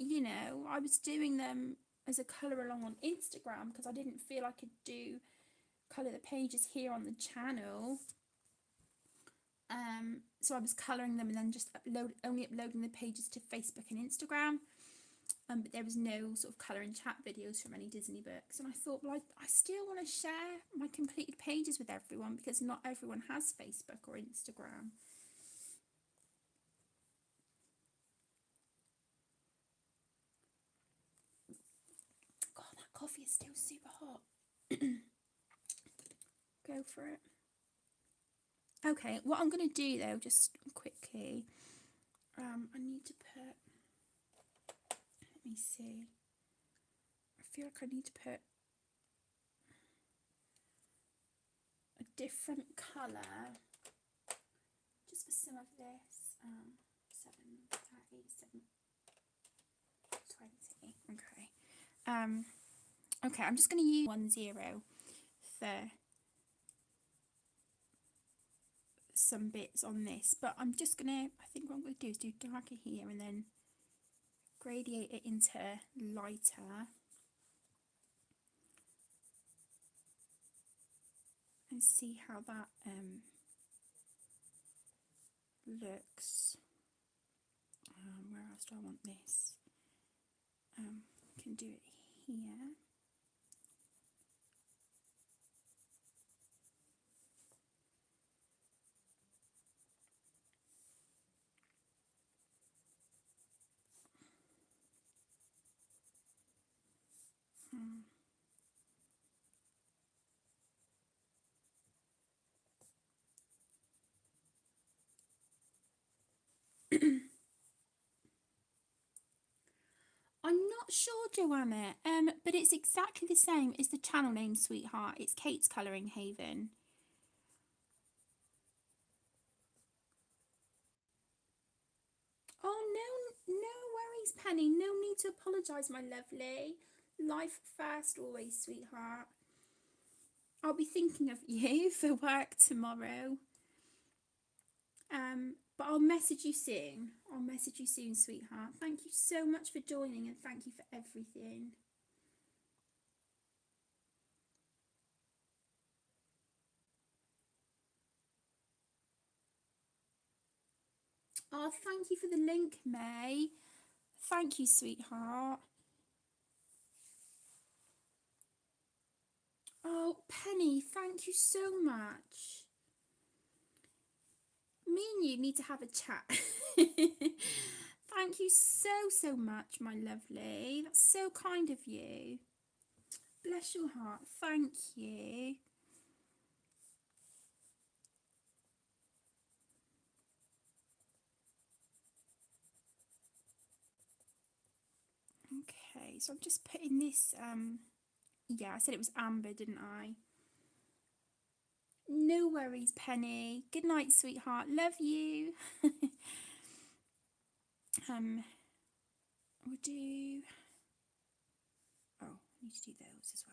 I was doing them as a colour along on Instagram because I didn't feel I could do colour the pages here on the channel. So I was colouring them and then just only uploading the pages to Facebook and Instagram. But there was no sort of colour and chat videos from any Disney books. And I thought, well, I still want to share my completed pages with everyone because not everyone has Facebook or Instagram. God, that coffee is still super hot. Go for it. Okay, what I'm going to do though, just quickly, I need to put, let me see, I feel like I need to put a different colour just for some of this. 7, 8, 7, 20. Okay. Okay, I'm just going to use 10 for some bits on this, but I'm just going to, I think what I'm going to do is do darker here and then gradient it into lighter. And see how that looks. Where else do I want this? Can do it here. I'm not sure, Joanna, but it's exactly the same as the channel name, sweetheart. It's Kate's Colouring Haven. Oh, no worries, Penny. No need to apologise, my lovely. Life first always, sweetheart. I'll be thinking of you for work tomorrow. But I'll message you soon. I'll message you soon, sweetheart. Thank you so much for joining and thank you for everything. Oh, thank you for the link, May. Thank you, sweetheart. Oh, Penny, thank you so much. Me and you need to have a chat. Thank you so much, my lovely. That's so kind of you. Bless your heart. Thank you. Okay, so I'm just putting this, yeah, I said it was amber, didn't I? No worries, Penny. Good night, sweetheart. Love you. We'll do, oh, I need to do those as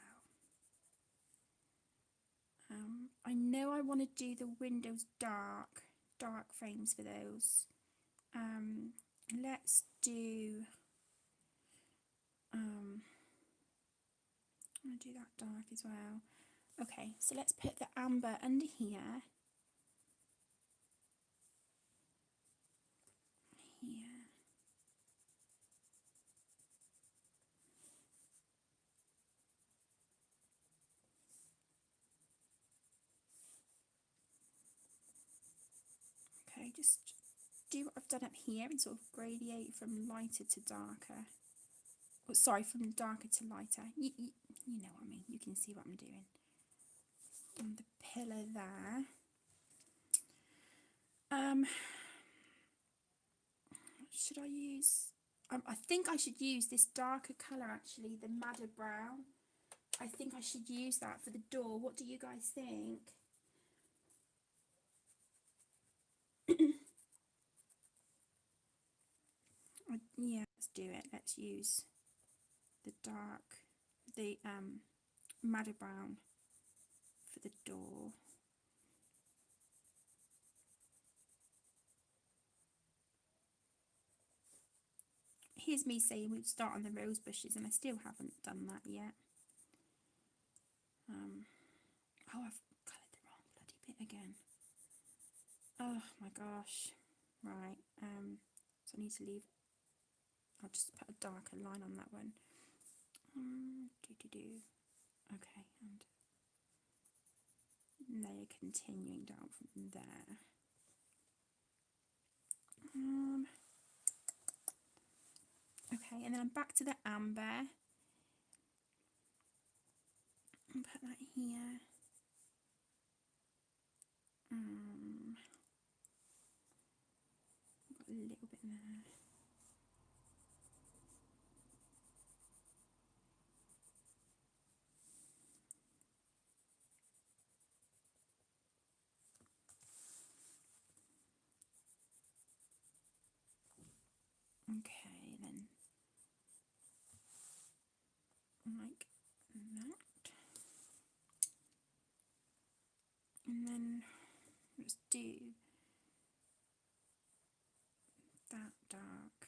well. I know I want to do the windows dark frames for those. Let's do, I'm going to do that dark as well. Okay, so let's put the amber under here. just do what I've done up here and sort of gradate from lighter to darker. Oh, sorry, from darker to lighter. You know what I mean. You can see what I'm doing. And the pillar there. Should I use... I think I should use this darker colour actually, the madder brown. I think I should use that for the door. What do you guys think? Yeah, let's do it. Let's use the madder brown for the door. Here's me saying we'd start on the rose bushes and I still haven't done that yet. Oh, I've coloured the wrong bloody bit again. Oh my gosh. Right, so I need to leave, I'll just put a darker line on that one. Okay, and they're continuing down from there. Okay, and then I'm back to the amber. And put that here. Got a little bit there. Okay, then like that. And then let's do that dark,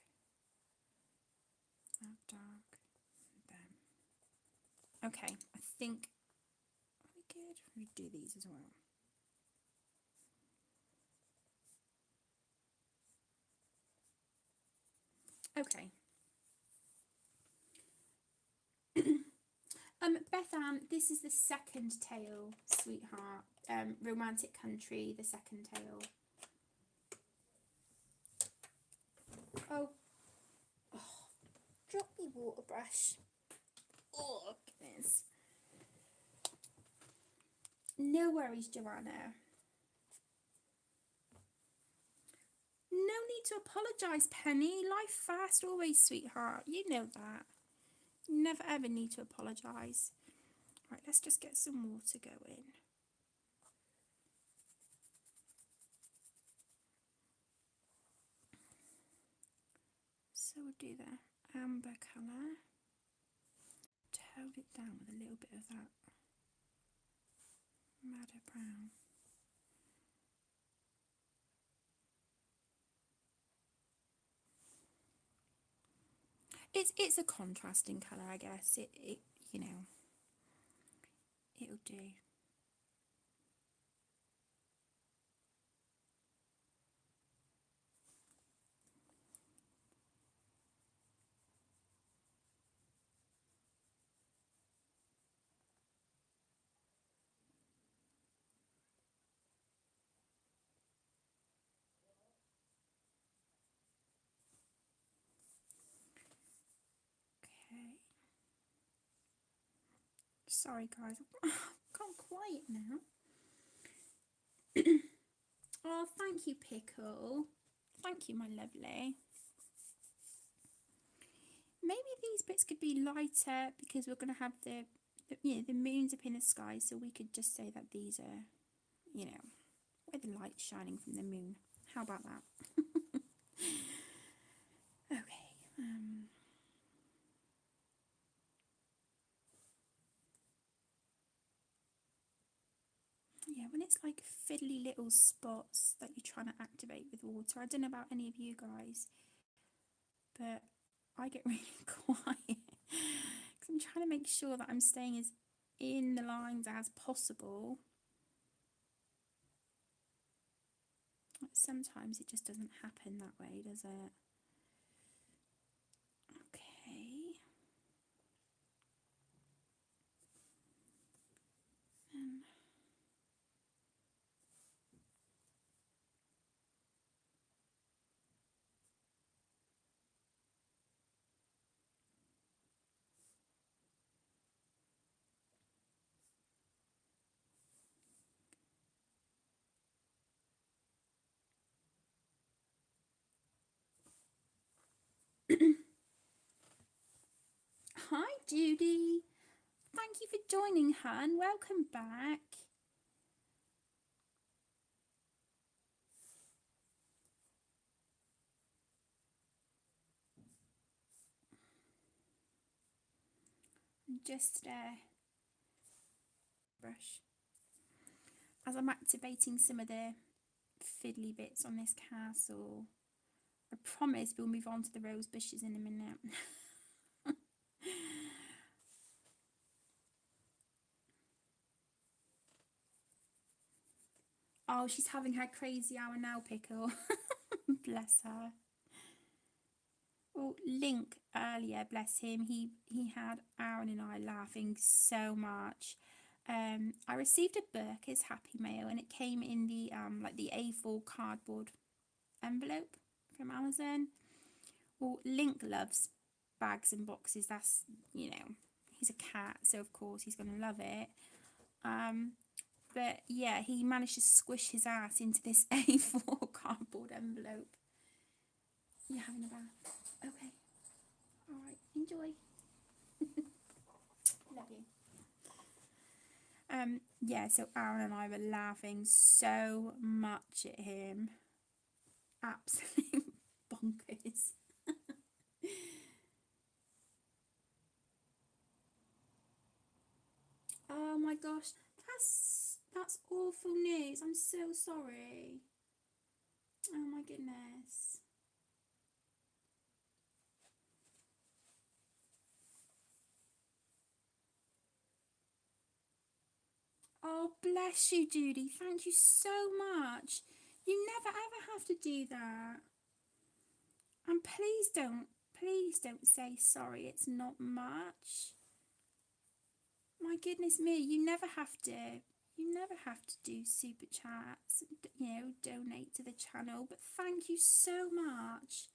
then. Okay, I think, are we good? We do these as well. Okay. Beth Ann, this is the second tale, sweetheart. Romantic Country, the second tale. Oh, drop me water brush. Oh, goodness. No worries, Joanna. No need to apologise, Penny. Life fast always, sweetheart. You know that. Never ever need to apologise. Right, let's just get some water going. So we'll do the amber colour. Tone it down with a little bit of that madder brown. It's a contrasting colour, I guess. It you know, it'll do. Okay. Sorry guys, I've gone quiet now. Oh, thank you, Pickle. Thank you, my lovely. Maybe these bits could be lighter because we're going to have the moon's up in the sky, so we could just say that these are, you know, where the light's shining from the moon. How about that? Okay. Yeah, when it's like fiddly little spots that you're trying to activate with water. I don't know about any of you guys, but I get really quiet because I'm trying to make sure that I'm staying as in the lines as possible. Sometimes it just doesn't happen that way, does it? Okay. Judy. Thank you for joining, hun. Welcome back. Just brush as I'm activating some of the fiddly bits on this castle. I promise we'll move on to the rose bushes in a minute. Oh, she's having her crazy hour now, Pickle. Bless her. Well, Link earlier, bless him, he had Aaron and I laughing so much. I received a book as Happy Mail, and it came in the like the A4 cardboard envelope from Amazon. Well, Link loves bags and boxes. That's, you know, he's a cat, so of course he's gonna love it. But yeah, he managed to squish his ass into this A4 cardboard envelope. You're having a bath? Okay. Alright, enjoy. Love you. Yeah, so Aaron and I were laughing so much at him. Absolute bonkers. Oh my gosh, that's awful news. I'm so sorry. Oh my goodness. Oh, bless you, Judy. Thank you so much. You never ever have to do that. And please don't say sorry. It's not much. My goodness me, you never have to do super chats, you know, donate to the channel, but thank you so much.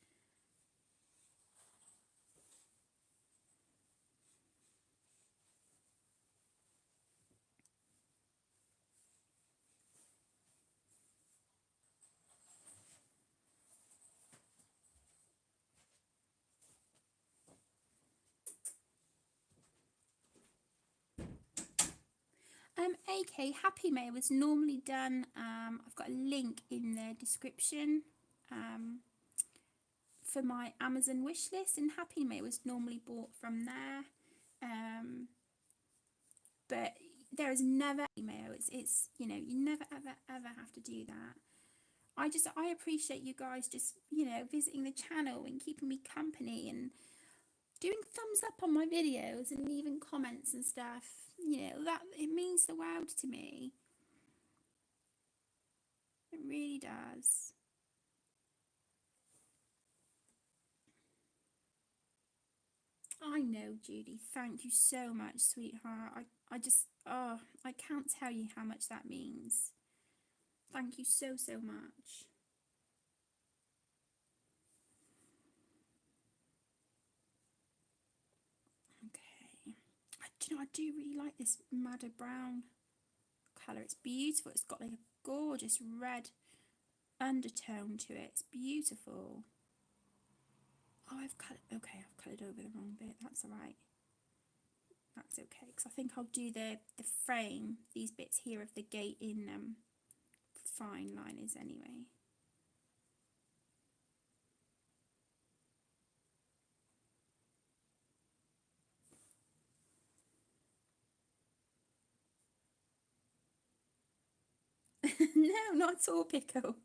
AK Happy Mail was normally done, I've got a link in the description for my Amazon wish list, and Happy Mail was normally bought from there. But there is never email. It's you know, you never ever have to do that. I appreciate you guys just, you know, visiting the channel and keeping me company and doing thumbs up on my videos and leaving comments and stuff. You know, that it means the world to me. It really does. I know, Judy. Thank you so much, sweetheart. I just, oh, I can't tell you how much that means. Thank you so much. Okay. I do really like this madder brown colour. It's beautiful. It's got like a gorgeous red undertone to it. It's beautiful. Oh, I've coloured over the wrong bit. That's alright. That's okay, because I think I'll do the frame, these bits here of the gate in fine liners anyway. No, not at all, Pickle.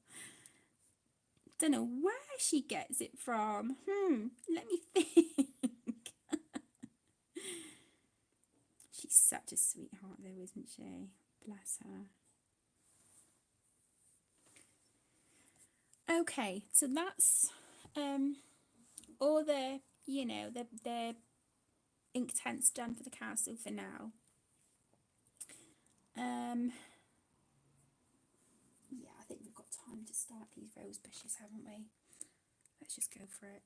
Don't know where she gets it from. Let me think. She's such a sweetheart though, isn't she? Bless her. Okay, so that's all the, you know, the ink tents done for the castle for now. Yeah, I think we've got time to start these rose bushes, haven't we? Let's just go for it.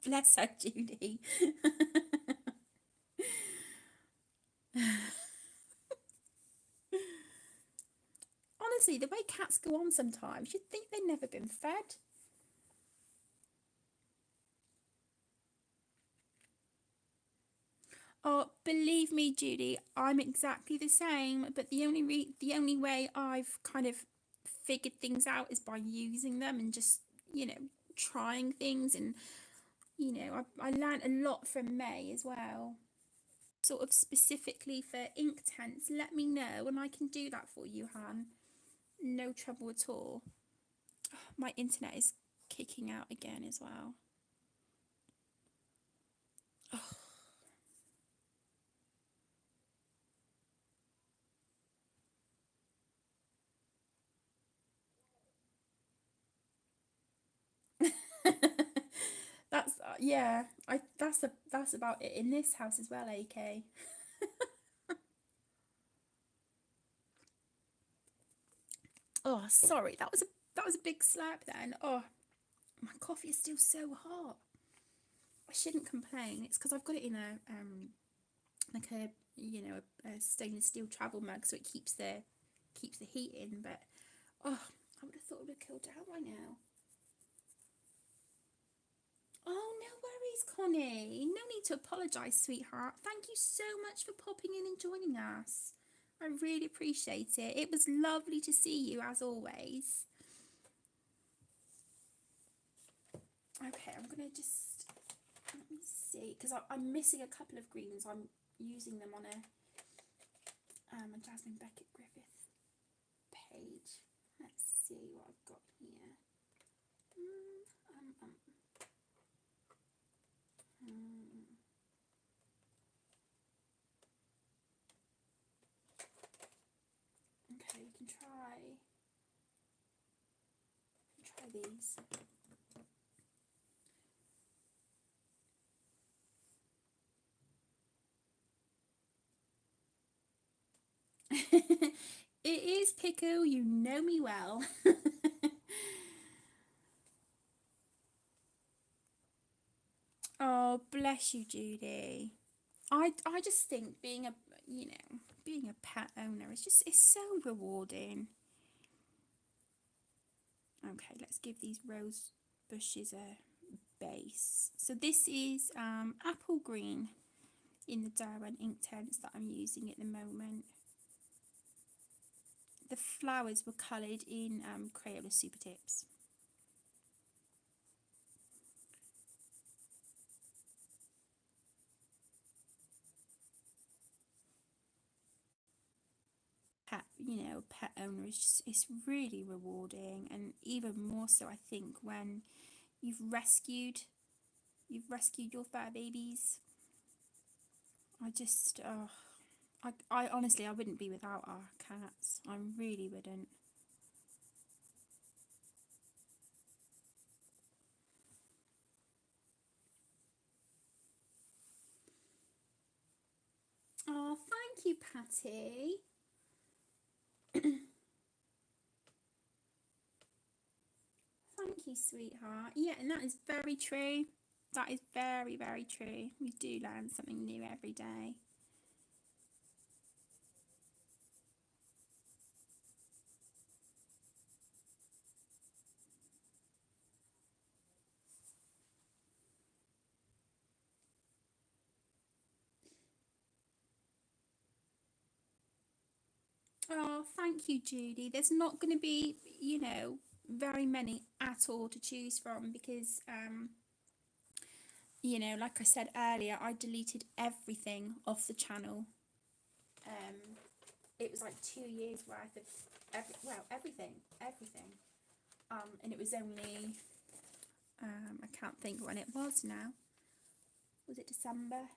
Bless her, Judy. honestly, the way cats go on sometimes, you'd think they've never been fed. Oh, believe me, Judy, I'm exactly the same. But the only way I've kind of figured things out is by using them and just, you know, trying things. And you know, I learned a lot from May as well. Sort of specifically for ink tents, let me know and I can do that for you, Han. No trouble at all. My internet is kicking out again as well. That's yeah. That's about it in this house as well, AK. Oh, sorry. That was a big slap then. Oh, my coffee is still so hot. I shouldn't complain. It's because I've got it in a like a you know a stainless steel travel mug, so it keeps the heat in. But oh, I would have thought it would have cooled down by now. Oh, no worries, Connie. No need to apologise, sweetheart. Thank you so much for popping in and joining us. I really appreciate it. It was lovely to see you as always. Okay, I'm going to just, let me see, because I'm missing a couple of greens. I'm using them on a Jasmine Beckett Griffith page. Let's see what I've got here. Okay, we can try these. It is Pickle, you know me well. Oh, bless you, Judy. I just think being a being a pet owner is just it's so rewarding. Okay, let's give these rose bushes a base. So this is apple green in the Darwin ink tents that I'm using at the moment. The flowers were coloured in Crayola Super Tips. Pet owner is just it's really rewarding, and even more so I think when you've rescued your fur babies. I honestly I wouldn't be without our cats. I really wouldn't. Oh, thank you, Patty. Thank you, sweetheart. Yeah, and that is very true. That is very, very true. We do learn something new every day. Oh, thank you, Judy. There's not going to be, very many at all to choose from because, like I said earlier, I deleted everything off the channel. It was like 2 years worth of everything. And it was only, I can't think when it was now. Was it December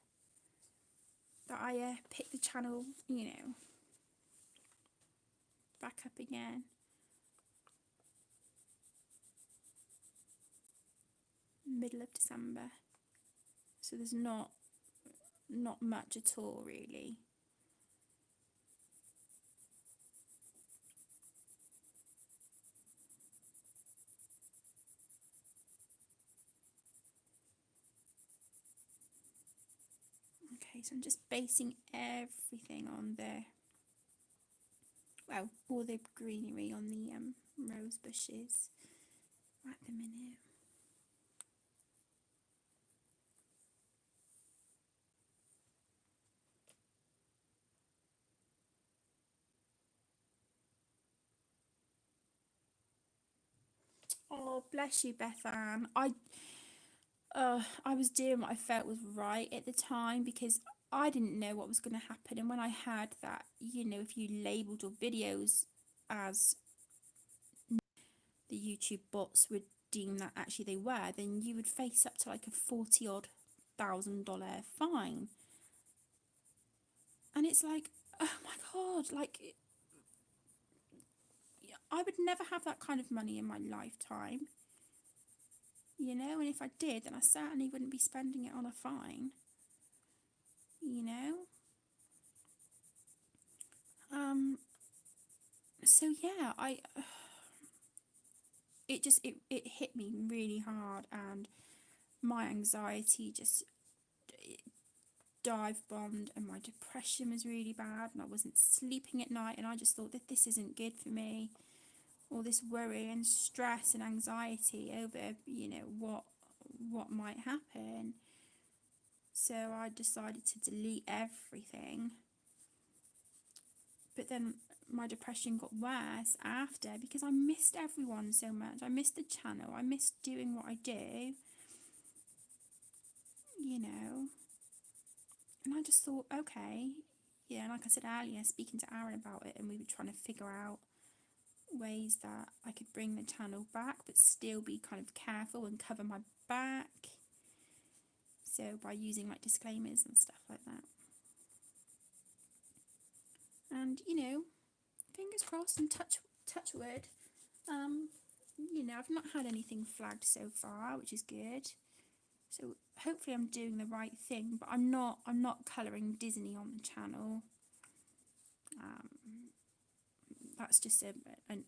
that I picked the channel, back up again? Middle of December. So there's not much at all really. Okay, so I'm just basing everything on the well, all the greenery on the rose bushes at the minute. Oh, bless you, Beth Ann. I was doing what I felt was right at the time because I didn't know what was going to happen. And when I heard that, if you labelled your videos as the YouTube bots would deem that actually they were, then you would face up to like a 40 odd $1,000 fine. And it's like, oh my God, like I would never have that kind of money in my lifetime, and if I did, then I certainly wouldn't be spending it on a fine, you know. So yeah, it hit me really hard, and my anxiety just dive bombed, and my depression was really bad, and I wasn't sleeping at night, and I just thought that this isn't good for me. All this worry and stress and anxiety over, what might happen. So I decided to delete everything. But then my depression got worse after because I missed everyone so much. I missed the channel. I missed doing what I do, And I just thought, okay, yeah, and like I said earlier, speaking to Aaron about it, and we were trying to figure out ways that I could bring the channel back but still be kind of careful and cover my back. So by using like disclaimers and stuff like that. And fingers crossed and touch wood. I've not had anything flagged so far, which is good. So hopefully I'm doing the right thing, but I'm not colouring Disney on the channel. That's just a kind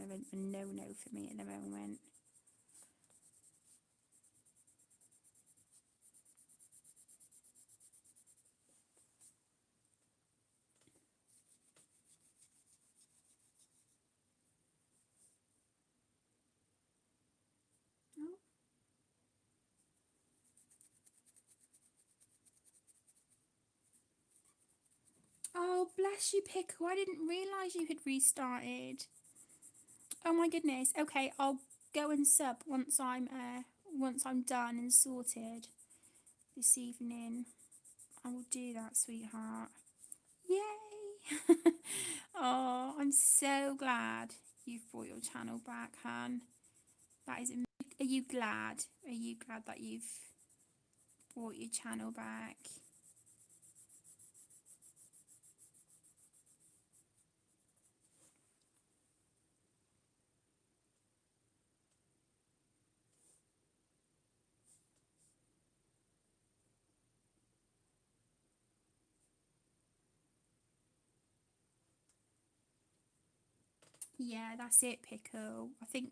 of a no-no for me at the moment. Oh, bless you, Pickle. I didn't realise you had restarted. Oh my goodness. Okay, I'll go and sub once I'm done and sorted this evening. I will do that, sweetheart. Yay! Oh, I'm so glad you've brought your channel back, hun. That is amazing. Are you glad? Are you glad that you've brought your channel back? Yeah, that's it, Pickle. I think,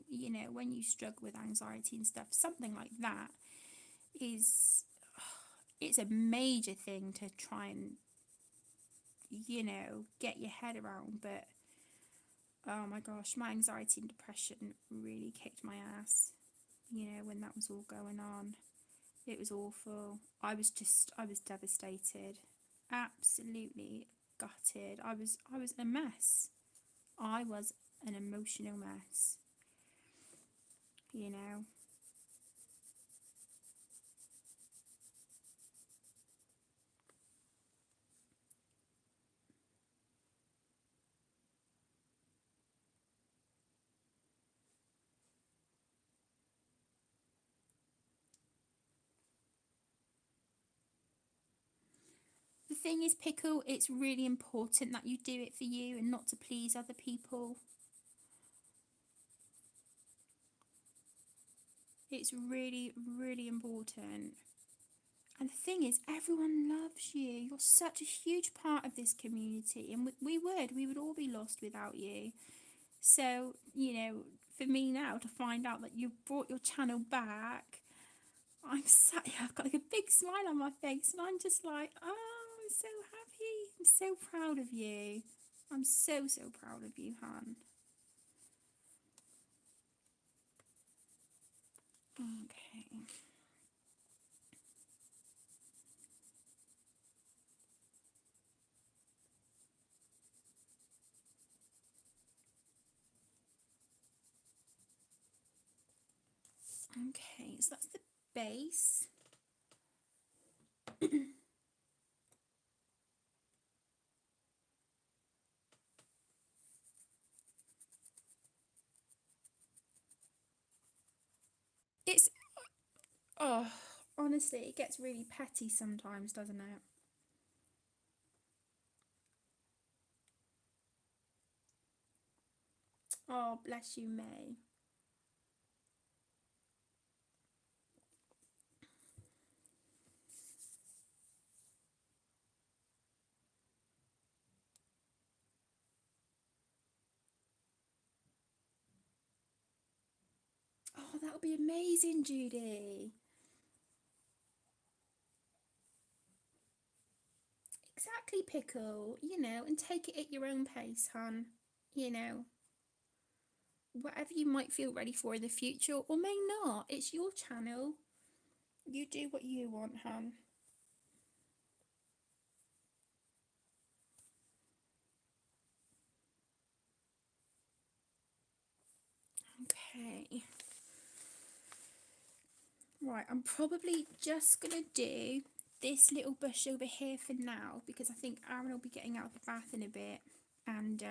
when you struggle with anxiety and stuff, something like that is, it's a major thing to try and, get your head around. But, oh my gosh, my anxiety and depression really kicked my ass, when that was all going on. It was awful. I was devastated. Absolutely gutted. I was a mess. I was an emotional mess, The thing is, Pickle, it's really important that you do it for you and not to please other people. It's really, really important. And the thing is, everyone loves you. You're such a huge part of this community, and we would all be lost without you. So, for me now to find out that you've brought your channel back, I'm sat here, I've got like a big smile on my face, and I'm just like, oh, I'm so happy. I'm so proud of you. I'm so, so proud of you, Han. Okay. Okay, so that's the base. It's, oh, honestly, it gets really petty sometimes, doesn't it? Oh, bless you, May. Oh, that would be amazing, Judy. Exactly, Pickle. You know, and take it at your own pace, hun. You know, whatever you might feel ready for in the future or may not. It's your channel. You do what you want, hun. Okay. Right, I'm probably just going to do this little bush over here for now because I think Aaron will be getting out of the bath in a bit and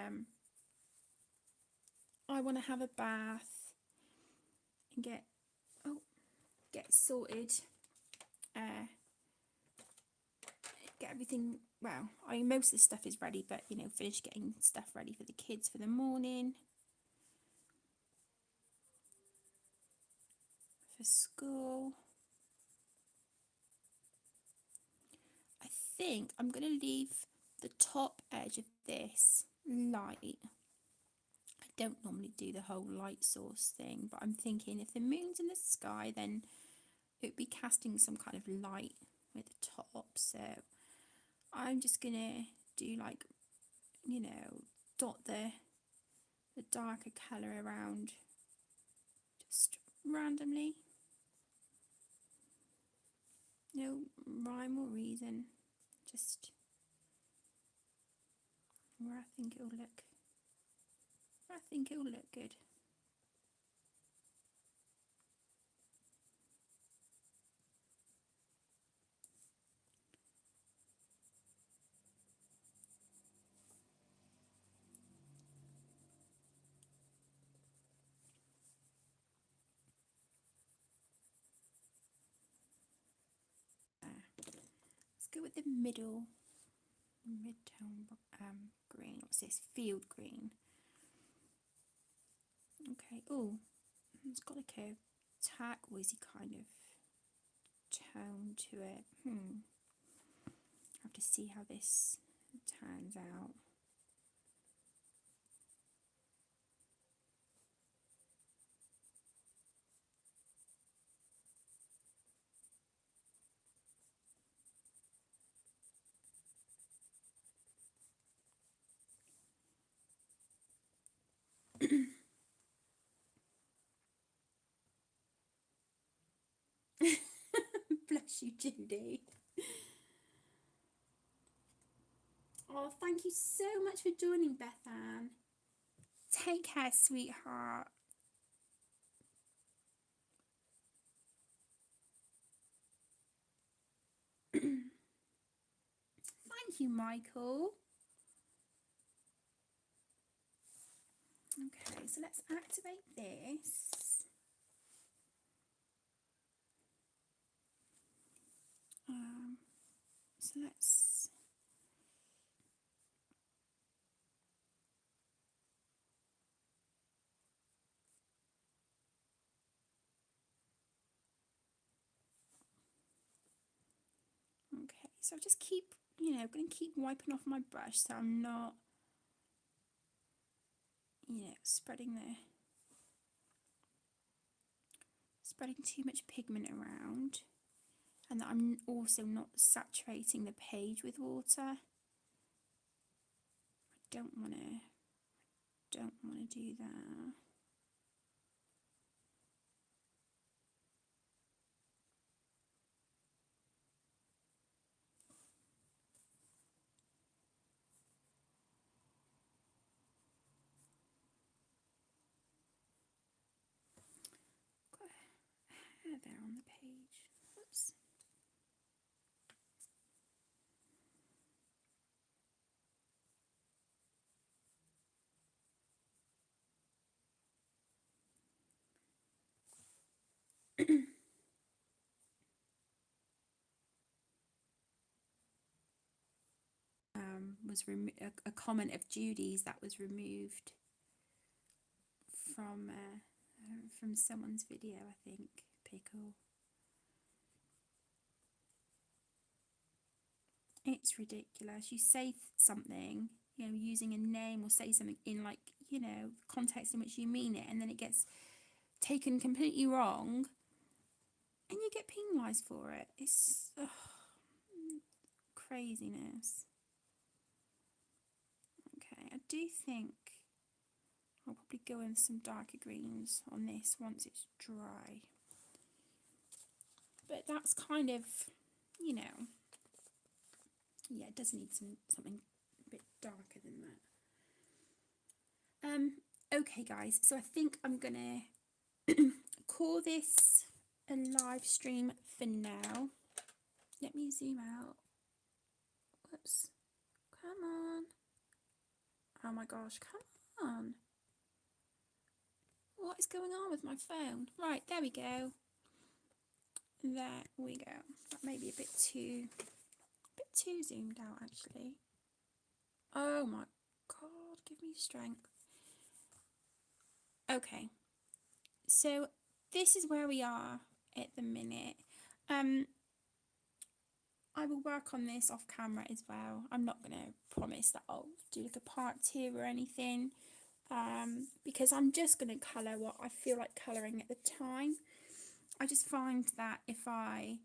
I want to have a bath and get sorted, get everything, well, I mean, most of the stuff is ready, but you know, finish getting stuff ready for the kids for the morning, for school. I think I'm going to leave the top edge of this light. I don't normally do the whole light source thing, but I'm thinking if the moon's in the sky, then it would be casting some kind of light at the top. So I'm just going to do like, you know, dot the darker colour around just randomly. No rhyme or reason, just where I think it'll look. I think it'll look good. Let's go with the mid-tone green. What's this? Field green. Okay. Oh, it's got like a turquoisey kind of tone to it. Have to see how this turns out. Bless you, Judy. Oh, thank you so much for joining, Beth Ann. Take care, sweetheart. Thank you, Michael. Okay, so let's activate this. So let's okay, so I just keep, you know, going to keep wiping off my brush so I'm not, you know, spreading too much pigment around, and that I'm also not saturating the page with water. I don't want to do that. Got a hair there on the page. Oops. Was a comment of Judy's that was removed from someone's video, I think. Pickle. It's ridiculous. You say something, you know, using a name, or say something in, like, you know, context in which you mean it, and then it gets taken completely wrong, and you get penalised for it. It's craziness. Okay, I do think I'll probably go in some darker greens on this once it's dry. But that's kind of, you know, yeah, it does need something a bit darker than that. Okay, guys, so I think I'm gonna call this a live stream for now. Let me zoom out. Whoops. Come on. Oh my gosh, come on. What is going on with my phone? Right, there we go. There we go. That may be a bit too zoomed out, actually. Oh my god, give me strength. Okay, so this is where we are at the minute. I will work on this off camera as well. I'm not going to promise that I'll do like a part 2 or anything, because I'm just going to colour what I feel like colouring at the time. I just find that if I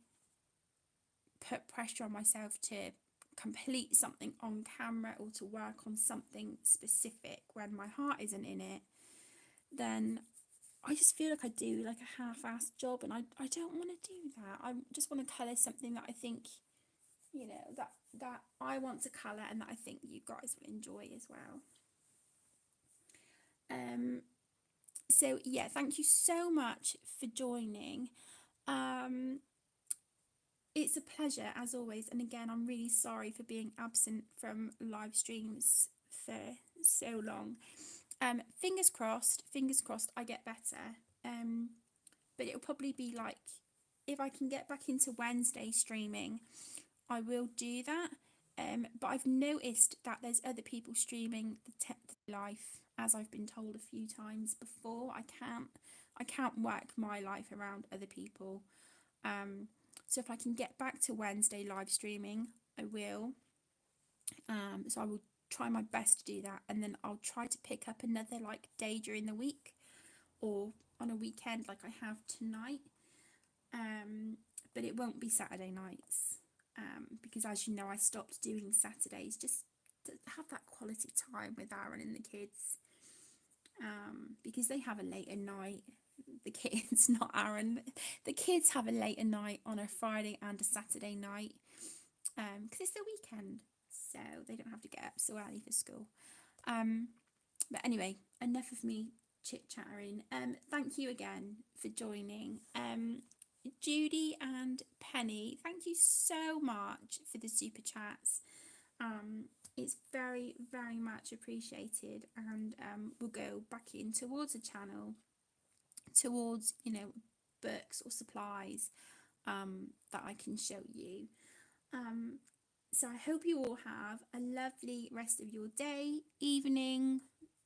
put pressure on myself to complete something on camera or to work on something specific when my heart isn't in it, then I just feel like I do like a half-assed job, and I don't want to do that. I just want to colour something that I think, you know, that I want to colour and that I think you guys will enjoy as well. So yeah, thank you so much for joining. It's a pleasure as always, and again, I'm really sorry for being absent from live streams for so long. Fingers crossed I get better. But it'll probably be like, if I can get back into Wednesday streaming, I will do that. But I've noticed that there's other people streaming the life, as I've been told a few times before. I can't work my life around other people. So if I can get back to Wednesday live streaming, I will. So I will try my best to do that, and then I'll try to pick up another like day during the week or on a weekend like I have tonight. But it won't be Saturday nights, because as you know, I stopped doing Saturdays just to have that quality time with Aaron and the kids, because they have a later night. The kids, not Aaron, the kids have a later night on a Friday and a Saturday night, because it's the weekend, so they don't have to get up so early for school. But anyway, enough of me chit-chattering. Thank you again for joining. Judy and Penny, thank you so much for the super chats. It's very, very much appreciated, and we'll go back in towards the channel, towards, you know, books or supplies that I can show you. So I hope you all have a lovely rest of your day, evening,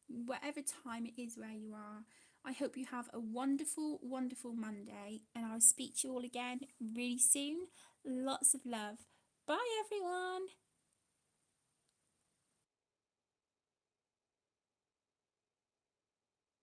whatever time it is where you are. I hope you have a wonderful, wonderful Monday, and I'll speak to you all again really soon. Lots of love. Bye, everyone.